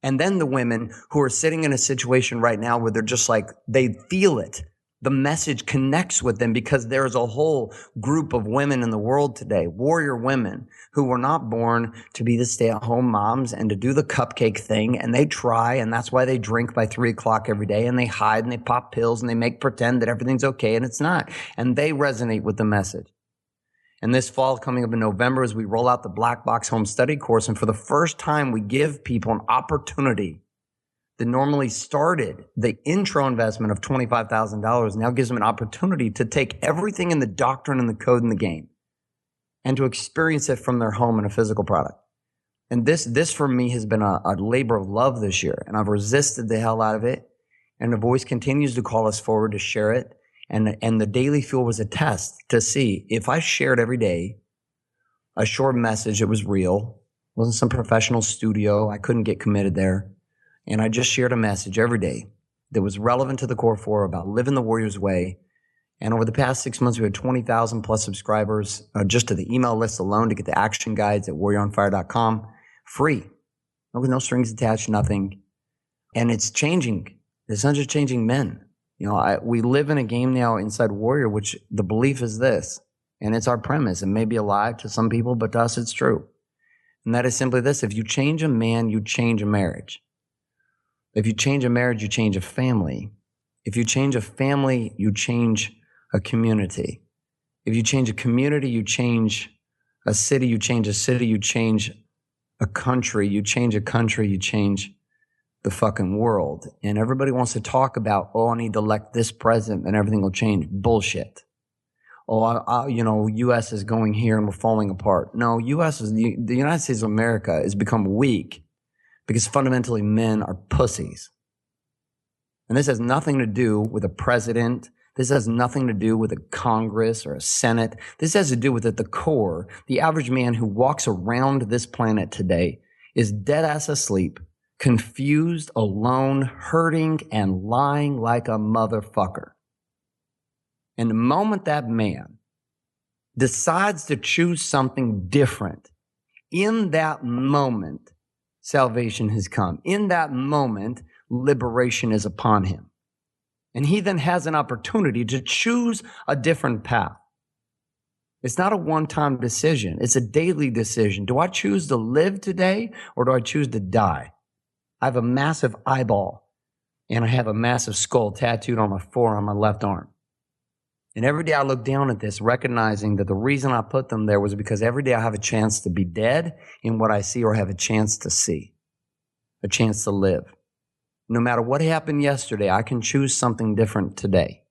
And then the women who are sitting in a situation right now where they're just like, they feel it. The message connects with them because there's a whole group of women in the world today, warrior women, who were not born to be the stay-at-home moms and to do the cupcake thing, and they try, and that's why they drink by 3 o'clock every day, and they hide, and they pop pills, and they make pretend that everything's okay, and it's not. And they resonate with the message. And this fall, coming up in November, as we roll out the Black Box Home Study course, and for the first time, we give people an opportunity that normally started the intro investment of $25,000 now gives them an opportunity to take everything in the doctrine and the code and the game and to experience it from their home in a physical product. And this for me has been a labor of love this year, and I've resisted the hell out of it. And the voice continues to call us forward to share it. And the Daily Fuel was a test to see if I shared every day a short message that was real, wasn't some professional studio. I couldn't get committed there. And I just shared a message every day that was relevant to the core 4 about living the Warrior's way. And over the past 6 months, we had 20,000 plus subscribers just to the email list alone to get the action guides at warrioronfire.com. Free. With no strings attached, nothing. And it's changing. It's not just changing men. You know, we live in a game now inside Warrior, which the belief is this, and it's our premise. It may be a lie to some people, but to us it's true. And that is simply this. If you change a man, you change a marriage. If you change a marriage, you change a family. If you change a family, you change a community. If you change a community, you change a city, you change a city, you change a country, you change a country, you change the fucking world. And everybody wants to talk about, oh, I need to elect this president and everything will change. Bullshit. Oh, U.S. is going here and we're falling apart. No, the United States of America has become weak because fundamentally men are pussies. And this has nothing to do with a president. This has nothing to do with a Congress or a Senate. This has to do with at the core, the average man who walks around this planet today is dead ass asleep, confused, alone, hurting, and lying like a motherfucker. And the moment that man decides to choose something different, in that moment, salvation has come. In that moment, liberation is upon him. And he then has an opportunity to choose a different path. It's not a one-time decision. It's a daily decision. Do I choose to live today or do I choose to die? I have a massive eyeball and I have a massive skull tattooed on my forearm, my left arm. And every day I look down at this, recognizing that the reason I put them there was because every day I have a chance to be dead in what I see or have a chance to see, a chance to live. No matter what happened yesterday, I can choose something different today.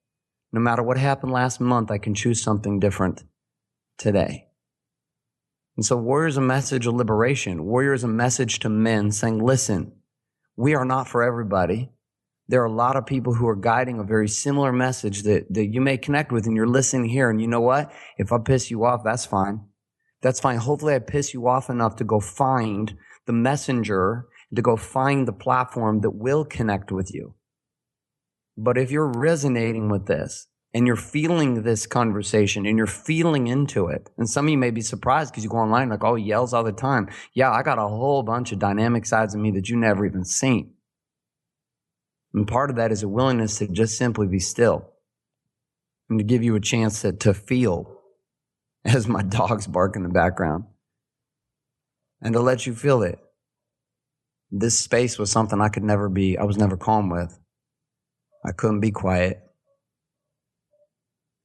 No matter what happened last month, I can choose something different today. And so Warrior is a message of liberation. Warrior is a message to men saying, listen, we are not for everybody. There are a lot of people who are guiding a very similar message that you may connect with, and you're listening here. And you know what? If I piss you off, that's fine. That's fine. Hopefully I piss you off enough to go find the messenger, to go find the platform that will connect with you. But if you're resonating with this and you're feeling this conversation and you're feeling into it, and some of you may be surprised because you go online like, oh, he yells all the time. Yeah, I got a whole bunch of dynamic sides of me that you never even seen. And part of that is a willingness to just simply be still and to give you a chance to feel, as my dogs bark in the background. and to let you feel it. This space was something I was never calm with. I couldn't be quiet.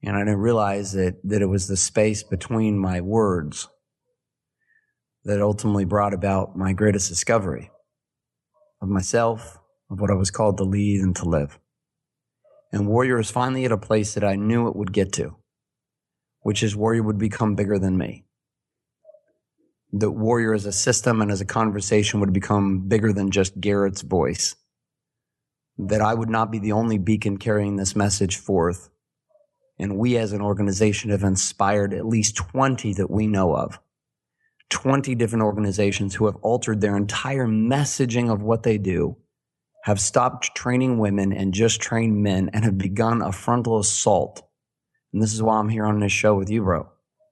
And I didn't realize that it was the space between my words that ultimately brought about my greatest discovery of myself, of what I was called to lead and to live. And Warrior is finally at a place that I knew it would get to, which is Warrior would become bigger than me. That Warrior as a system and as a conversation would become bigger than just Garrett's voice. That I would not be the only beacon carrying this message forth. And we as an organization have inspired at least 20 that we know of. 20 different organizations who have altered their entire messaging of what they do, have stopped training women and just trained men, and have begun a frontal assault. And this is why I'm here on this show with you, bro.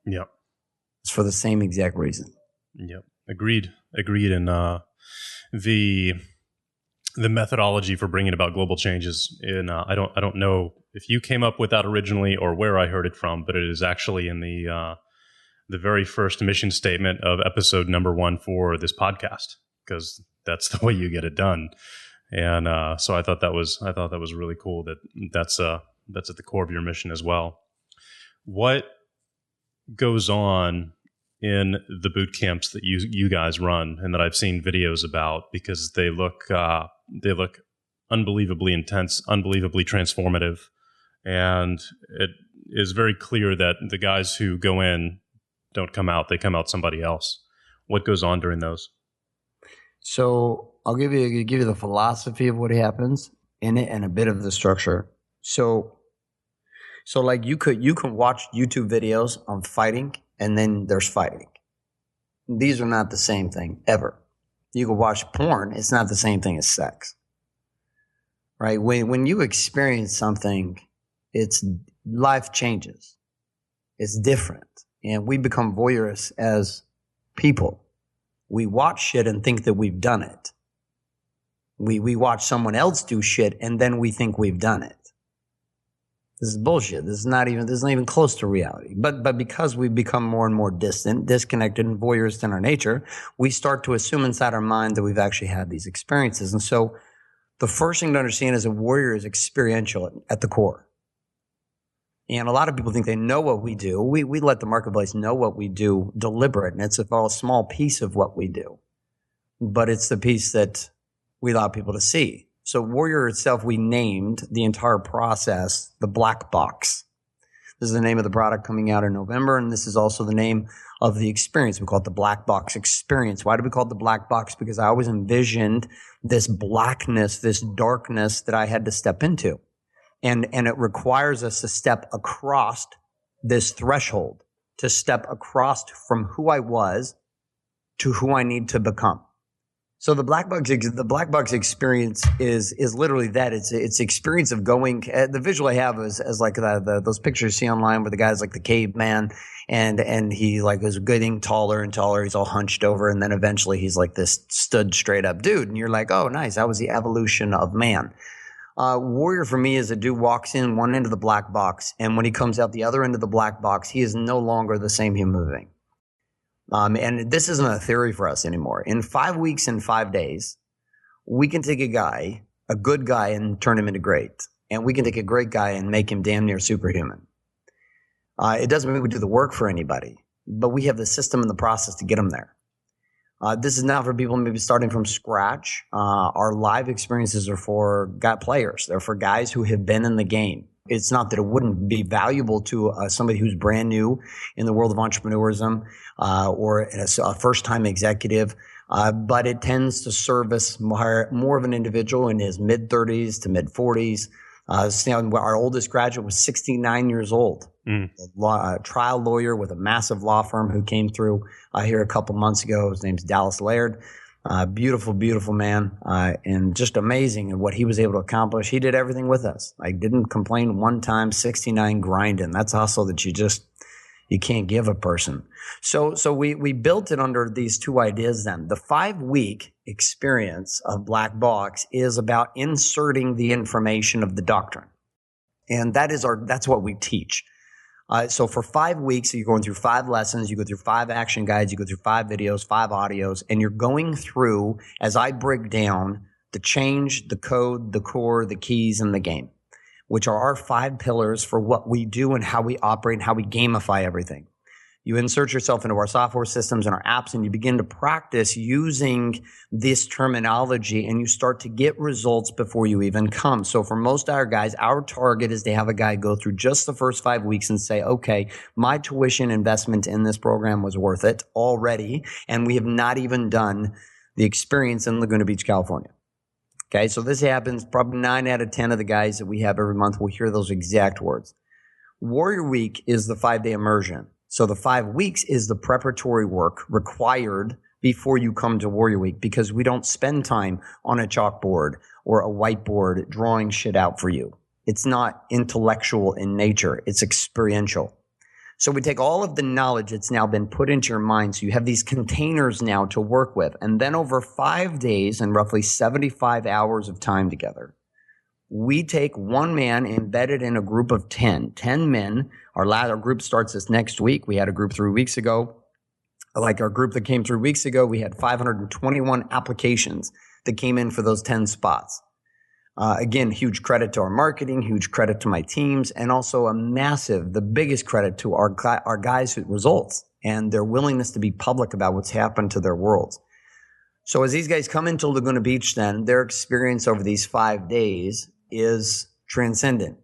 Yep. It's for the same exact reason. Yep. Agreed. And the methodology for bringing about global changes I don't know if you came up with that originally or where I heard it from, but it is actually in the very first mission statement of episode number 1 for this podcast, because that's the way you get it done. And so I thought that was really cool that's at the core of your mission as well. What goes on in the boot camps that you guys run and that I've seen videos about, because they look unbelievably intense, unbelievably transformative, and it is very clear that the guys who go in don't come out; they come out somebody else. What goes on during those? So I'll give you the philosophy of what happens in it and a bit of the structure. So like you can watch YouTube videos on fighting, and then there's fighting. These are not the same thing ever. You can watch porn; it's not the same thing as sex, right? When you experience something, it's life changes. It's different, and we become voyeurists as people. We watch shit and think that we've done it. We watch someone else do shit and then we think we've done it. This is bullshit. This is not even close to reality. But because we've become more and more distant, disconnected, and voyeurist in our nature, we start to assume inside our mind that we've actually had these experiences. And so the first thing to understand is a warrior is experiential at the core. And a lot of people think they know what we do. We let the marketplace know what we do deliberate, and it's a small piece of what we do. But it's the piece that we allow people to see. So Warrior itself, we named the entire process the Black Box. This is the name of the product coming out in November, and this is also the name of the experience. We call it the Black Box Experience. Why do we call it the Black Box? Because I always envisioned this blackness, this darkness that I had to step into. And it requires us to step across this threshold, to step across from who I was to who I need to become. So the Black Box experience is literally that. It's the experience of going. The visual I have is like those pictures you see online where the guy's like the caveman, and he like is getting taller and taller. He's all hunched over, and then eventually he's like this stood straight up dude, and you're like, oh, nice. That was the evolution of man. Warrior for me is a dude walks in one end of the black box, and when he comes out the other end of the black box, he is no longer the same human being. And this isn't a theory for us anymore. In 5 weeks and 5 days, we can take a good guy, and turn him into great. And we can take a great guy and make him damn near superhuman. It doesn't mean we do the work for anybody, but we have the system and the process to get him there. This is not for people maybe starting from scratch. Our live experiences are for players. They're for guys who have been in the game. It's not that it wouldn't be valuable to somebody who's brand new in the world of entrepreneurism or a first-time executive, but it tends to service more of an individual in his mid-30s to mid-40s. Our oldest graduate was 69 years old, a trial lawyer with a massive law firm who came through here a couple months ago. His name's Dallas Laird. Beautiful, beautiful man, and just amazing at what he was able to accomplish. He did everything with us. I didn't complain one time. 69 grinding. That's a hustle that you can't give a person. So we built it under these two ideas then. The 5-week experience of Black Box is about inserting the information of the doctrine. And that's what we teach. So for 5 weeks, you're going through 5 lessons, you go through 5 action guides, you go through 5 videos, 5 audios, and you're going through, as I break down, the change, the code, the core, the keys, and the game, which are our 5 pillars for what we do and how we operate and how we gamify everything. You insert yourself into our software systems and our apps, and you begin to practice using this terminology, and you start to get results before you even come. So for most of our guys, our target is to have a guy go through just the first 5 weeks and say, okay, my tuition investment in this program was worth it already, and we have not even done the experience in Laguna Beach, California. Okay, so this happens, probably 9 out of 10 of the guys that we have every month will hear those exact words. Warrior Week is the 5-day immersion. So the 5 weeks is the preparatory work required before you come to Warrior Week, because we don't spend time on a chalkboard or a whiteboard drawing shit out for you. It's not intellectual in nature. It's experiential. So we take all of the knowledge that's now been put into your mind. So you have these containers now to work with. And then over 5 days and roughly 75 hours of time together, we take one man embedded in a group of 10 men. Our group starts this next week. We had a group 3 weeks ago. Like our group that came 3 weeks ago, we had 521 applications that came in for those 10 spots. Again, huge credit to our marketing, huge credit to my teams, and also the biggest credit to our guys' results and their willingness to be public about what's happened to their worlds. So as these guys come into Laguna Beach, then their experience over these 5 days is transcendent,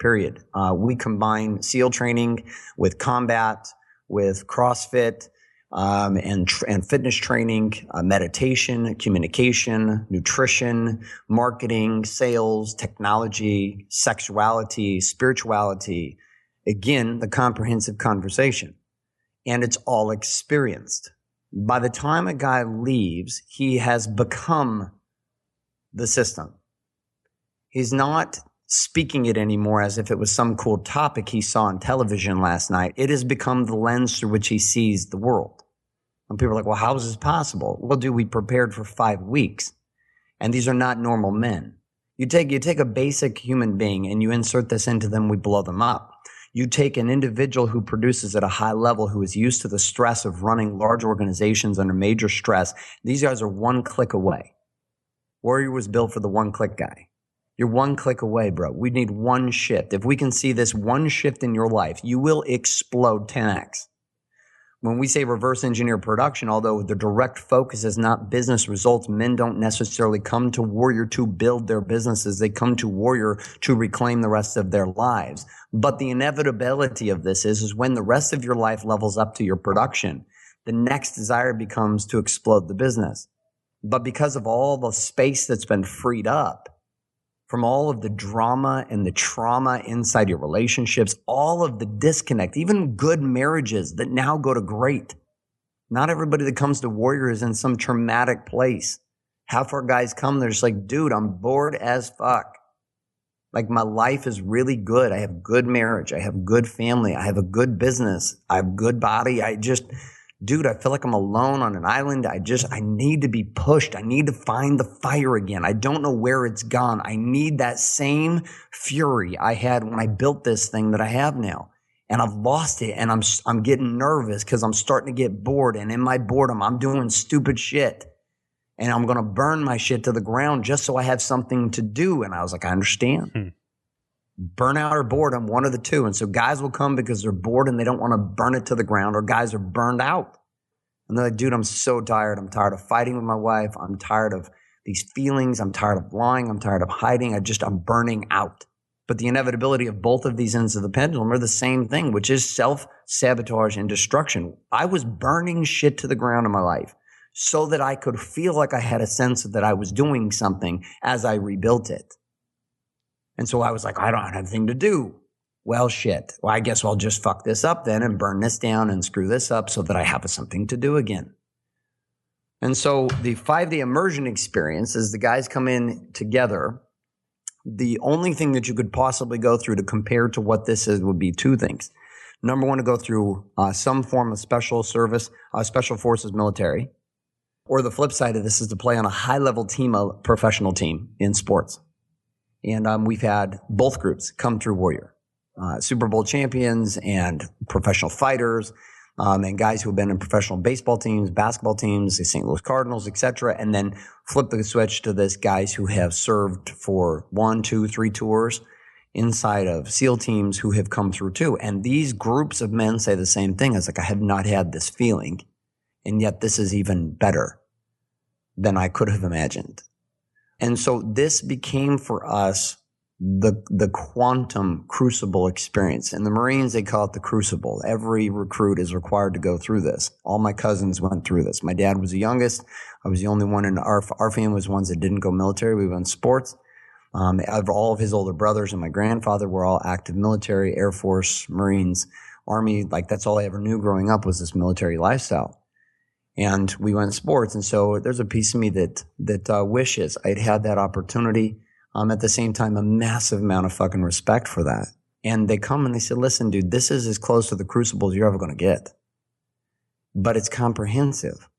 period. We combine SEAL training with combat, with CrossFit, and fitness training, meditation, communication, nutrition, marketing, sales, technology, sexuality, spirituality. Again, the comprehensive conversation. And it's all experienced. By the time a guy leaves, he has become the system. He's not speaking it anymore as if it was some cool topic he saw on television last night. It has become the lens through which he sees the world. And people are like, well, how is this possible? Well, dude, we prepared for 5 weeks. And these are not normal men. You take a basic human being and you insert this into them, we blow them up. You take an individual who produces at a high level, who is used to the stress of running large organizations under major stress. These guys are 1 click away. Warrior was built for the 1-click guy. You're 1 click away, bro. We need 1 shift. If we can see this 1 shift in your life, you will explode 10x. When we say reverse engineer production, although the direct focus is not business results, men don't necessarily come to Warrior to build their businesses. They come to Warrior to reclaim the rest of their lives. But the inevitability of this is when the rest of your life levels up to your production, the next desire becomes to explode the business. But because of all the space that's been freed up, from all of the drama and the trauma inside your relationships, all of the disconnect, even good marriages that now go to great. Not everybody that comes to Warrior is in some traumatic place. Half our guys come, they're just like, dude, I'm bored as fuck. Like, my life is really good. I have good marriage. I have good family. I have a good business. I have good body. Dude, I feel like I'm alone on an island. I need to be pushed. I need to find the fire again. I don't know where it's gone. I need that same fury I had when I built this thing that I have now. And I've lost it, and I'm getting nervous because I'm starting to get bored. And in my boredom, I'm doing stupid shit. And I'm going to burn my shit to the ground just so I have something to do. And I was like, I understand. Burnout or boredom, one of the two. And so guys will come because they're bored and they don't want to burn it to the ground, or guys are burned out. And they're like, dude, I'm so tired. I'm tired of fighting with my wife. I'm tired of these feelings. I'm tired of lying. I'm tired of hiding. I'm burning out. But the inevitability of both of these ends of the pendulum are the same thing, which is self-sabotage and destruction. I was burning shit to the ground in my life so that I could feel like I had a sense that I was doing something as I rebuilt it. And so I was like, I don't have anything to do. Well, shit. Well, I guess I'll just fuck this up then and burn this down and screw this up so that I have something to do again. And so the 5-day immersion experience is the guys come in together. The only thing that you could possibly go through to compare to what this is would be 2 things. Number 1, to go through some form of special service, special forces military. Or the flip side of this is to play on a high-level team, a professional team in sports. And we've had both groups come through Warrior. Super Bowl champions and professional fighters, and guys who have been in professional baseball teams, basketball teams, the St. Louis Cardinals, etc. And then flip the switch to this guys who have served for 1, 2, 3 tours inside of SEAL teams who have come through too. And these groups of men say the same thing. It's like, I have not had this feeling, and yet this is even better than I could have imagined. And so this became for us the quantum crucible experience. In the Marines, they call it the crucible. Every recruit is required to go through this. All my cousins went through this. My dad was the youngest. I was the only one in our family was ones that didn't go military. We went sports. All of his older brothers and my grandfather were all active military, Air Force, Marines, Army. Like, that's all I ever knew growing up was this military lifestyle. And we went sports. And so there's a piece of me that wishes I'd had that opportunity. At the same time, a massive amount of fucking respect for that. And they come and they said, listen, dude, this is as close to the crucible as you're ever going to get. But it's comprehensive.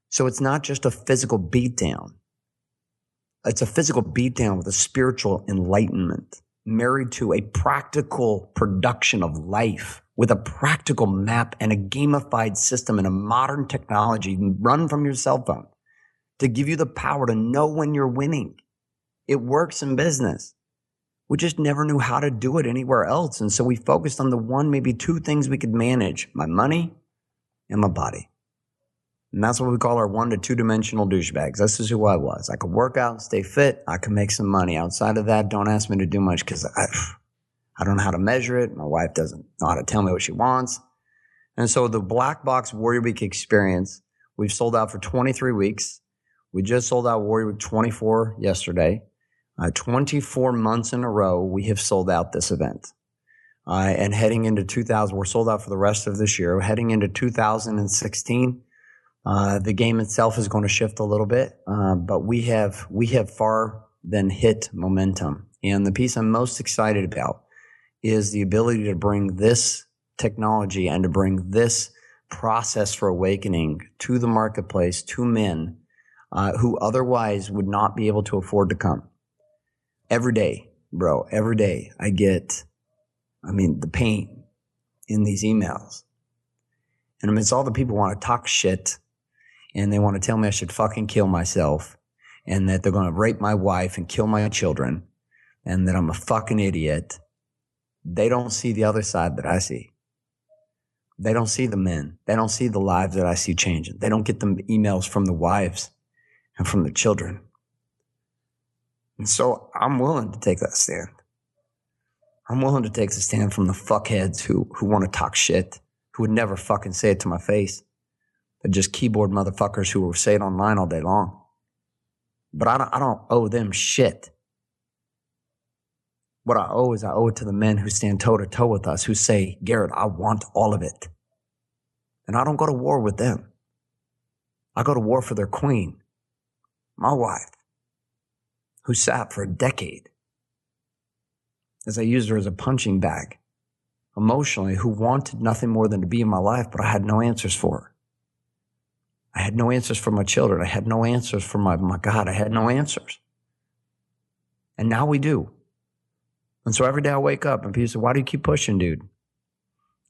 So it's not just a physical beatdown. It's a physical beatdown with a spiritual enlightenment married to a practical production of life with a practical map and a gamified system and a modern technology run from your cell phone to give you the power to know when you're winning. It works in business. We just never knew how to do it anywhere else. And so we focused on the one, maybe two things we could manage: my money and my body. And that's what we call our 1 to 2 dimensional douchebags. This is who I was. I could work out, stay fit. I could make some money. Outside of that, don't ask me to do much because I don't know how to measure it. My wife doesn't know how to tell me what she wants. And so the Black Box Warrior Week experience, we've sold out for 23 weeks. We just sold out Warrior Week 24 yesterday. 24 months in a row, we have sold out this event. And heading into 2000, we're sold out for the rest of this year. Heading into 2016, the game itself is going to shift a little bit, but we have far than hit momentum. And the piece I'm most excited about is the ability to bring this technology and to bring this process for awakening to the marketplace, to men who otherwise would not be able to afford to come. Every day, bro, every day I get, the pain in these emails. And amidst all the people who want to talk shit and they want to tell me I should fucking kill myself and that they're going to rape my wife and kill my children and that I'm a fucking idiot, they don't see the other side that I see. They don't see the men. They don't see the lives that I see changing. They don't get the emails from the wives and from the children. And so I'm willing to take that stand. I'm willing to take the stand from the fuckheads who want to talk shit, who would never fucking say it to my face. They're just keyboard motherfuckers who will say it online all day long. But I don't owe them shit. What I owe is I owe it to the men who stand toe to toe with us, who say, Garrett, I want all of it. And I don't go to war with them. I go to war for their queen, my wife, who sat for a decade as I used her as a punching bag, emotionally, who wanted nothing more than to be in my life, but I had no answers for her. I had no answers for my children. I had no answers for my God. I had no answers. And now we do. And so every day I wake up and people say, why do you keep pushing, dude?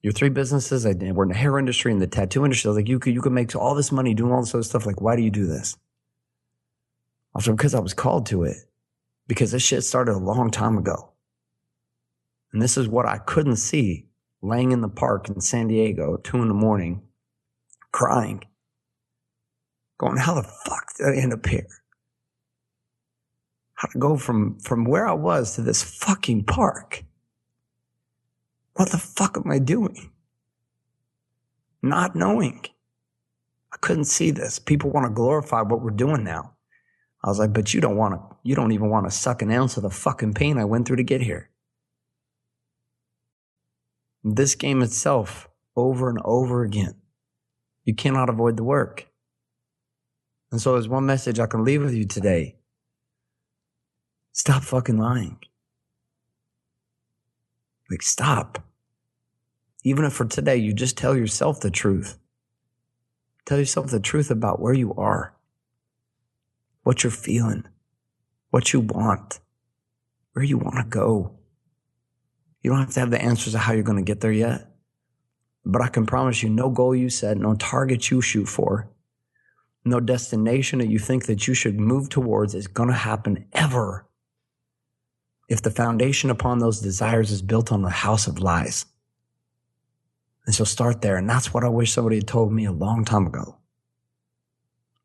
Your 3 businesses, we're in the hair industry and the tattoo industry. I was like, you could make all this money doing all this other stuff. Like, why do you do this? I was like, because I was called to it. Because this shit started a long time ago. And this is what I couldn't see laying in the park in San Diego at 2 a.m, crying, going, how the fuck did I end up here? How to go from where I was to this fucking park? What the fuck am I doing? Not knowing. I couldn't see this. People want to glorify what we're doing now. I was like, but you don't even want to suck an ounce of the fucking pain I went through to get here. This game itself, over and over again, you cannot avoid the work. And so there's one message I can leave with you today. Stop fucking lying. Like, stop. Even if for today you just tell yourself the truth. Tell yourself the truth about where you are, what you're feeling, what you want, where you want to go. You don't have to have the answers of how you're going to get there yet. But I can promise you, no goal you set, no target you shoot for, no destination that you think that you should move towards is going to happen ever if the foundation upon those desires is built on the house of lies. And so start there. And that's what I wish somebody had told me a long time ago.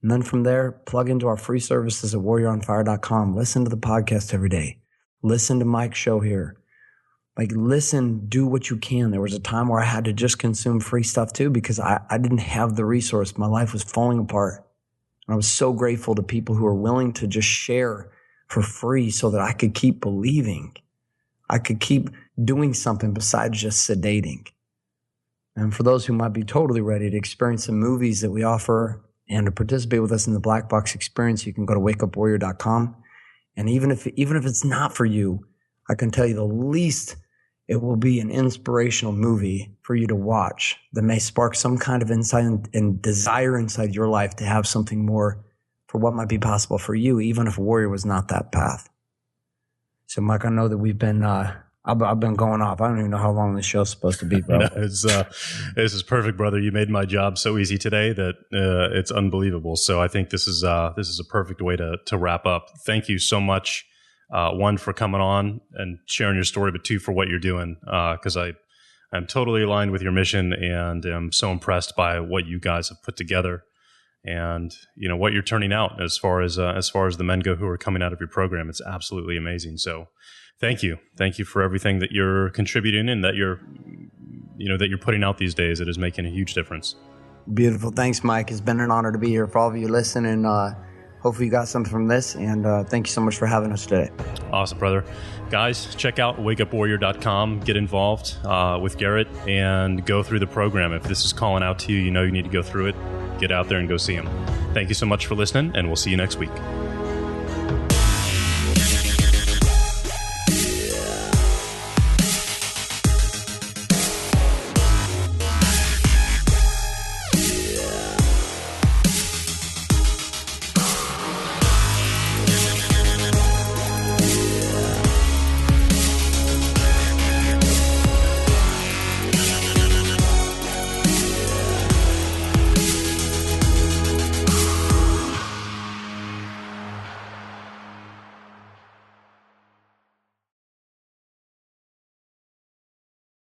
And then from there, plug into our free services at warrioronfire.com. Listen to the podcast every day. Listen to Mike's show here. Like, listen, do what you can. There was a time where I had to just consume free stuff too because I didn't have the resource. My life was falling apart. And I was so grateful to people who are willing to just share for free so that I could keep believing. I could keep doing something besides just sedating. And for those who might be totally ready to experience the movies that we offer and to participate with us in the Black Box experience, you can go to wakeupwarrior.com. And even if it's not for you, I can tell you the least it will be an inspirational movie for you to watch that may spark some kind of insight and desire inside your life to have something more for what might be possible for you, even if Warrior was not that path. So, Mike, I know that we've been, I've been going off. I don't even know how long this show's supposed to be, bro. No, this is perfect, brother. You made my job so easy today that it's unbelievable. So I think this is a perfect way to wrap up. Thank you so much. One, for coming on and sharing your story, but two, for what you're doing. Because I'm totally aligned with your mission, and I'm so impressed by what you guys have put together, and what you're turning out as far as the men go who are coming out of your program. It's absolutely amazing. So, thank you for everything that you're contributing and that you're putting out these days. It is making a huge difference. Beautiful. Thanks, Mike. It's been an honor to be here. For all of you listening, hopefully you got something from this, and thank you so much for having us today. Awesome, brother. Guys, check out wakeupwarrior.com. Get involved with Garrett and go through the program. If this is calling out to you, you need to go through it. Get out there and go see him. Thank you so much for listening, and we'll see you next week.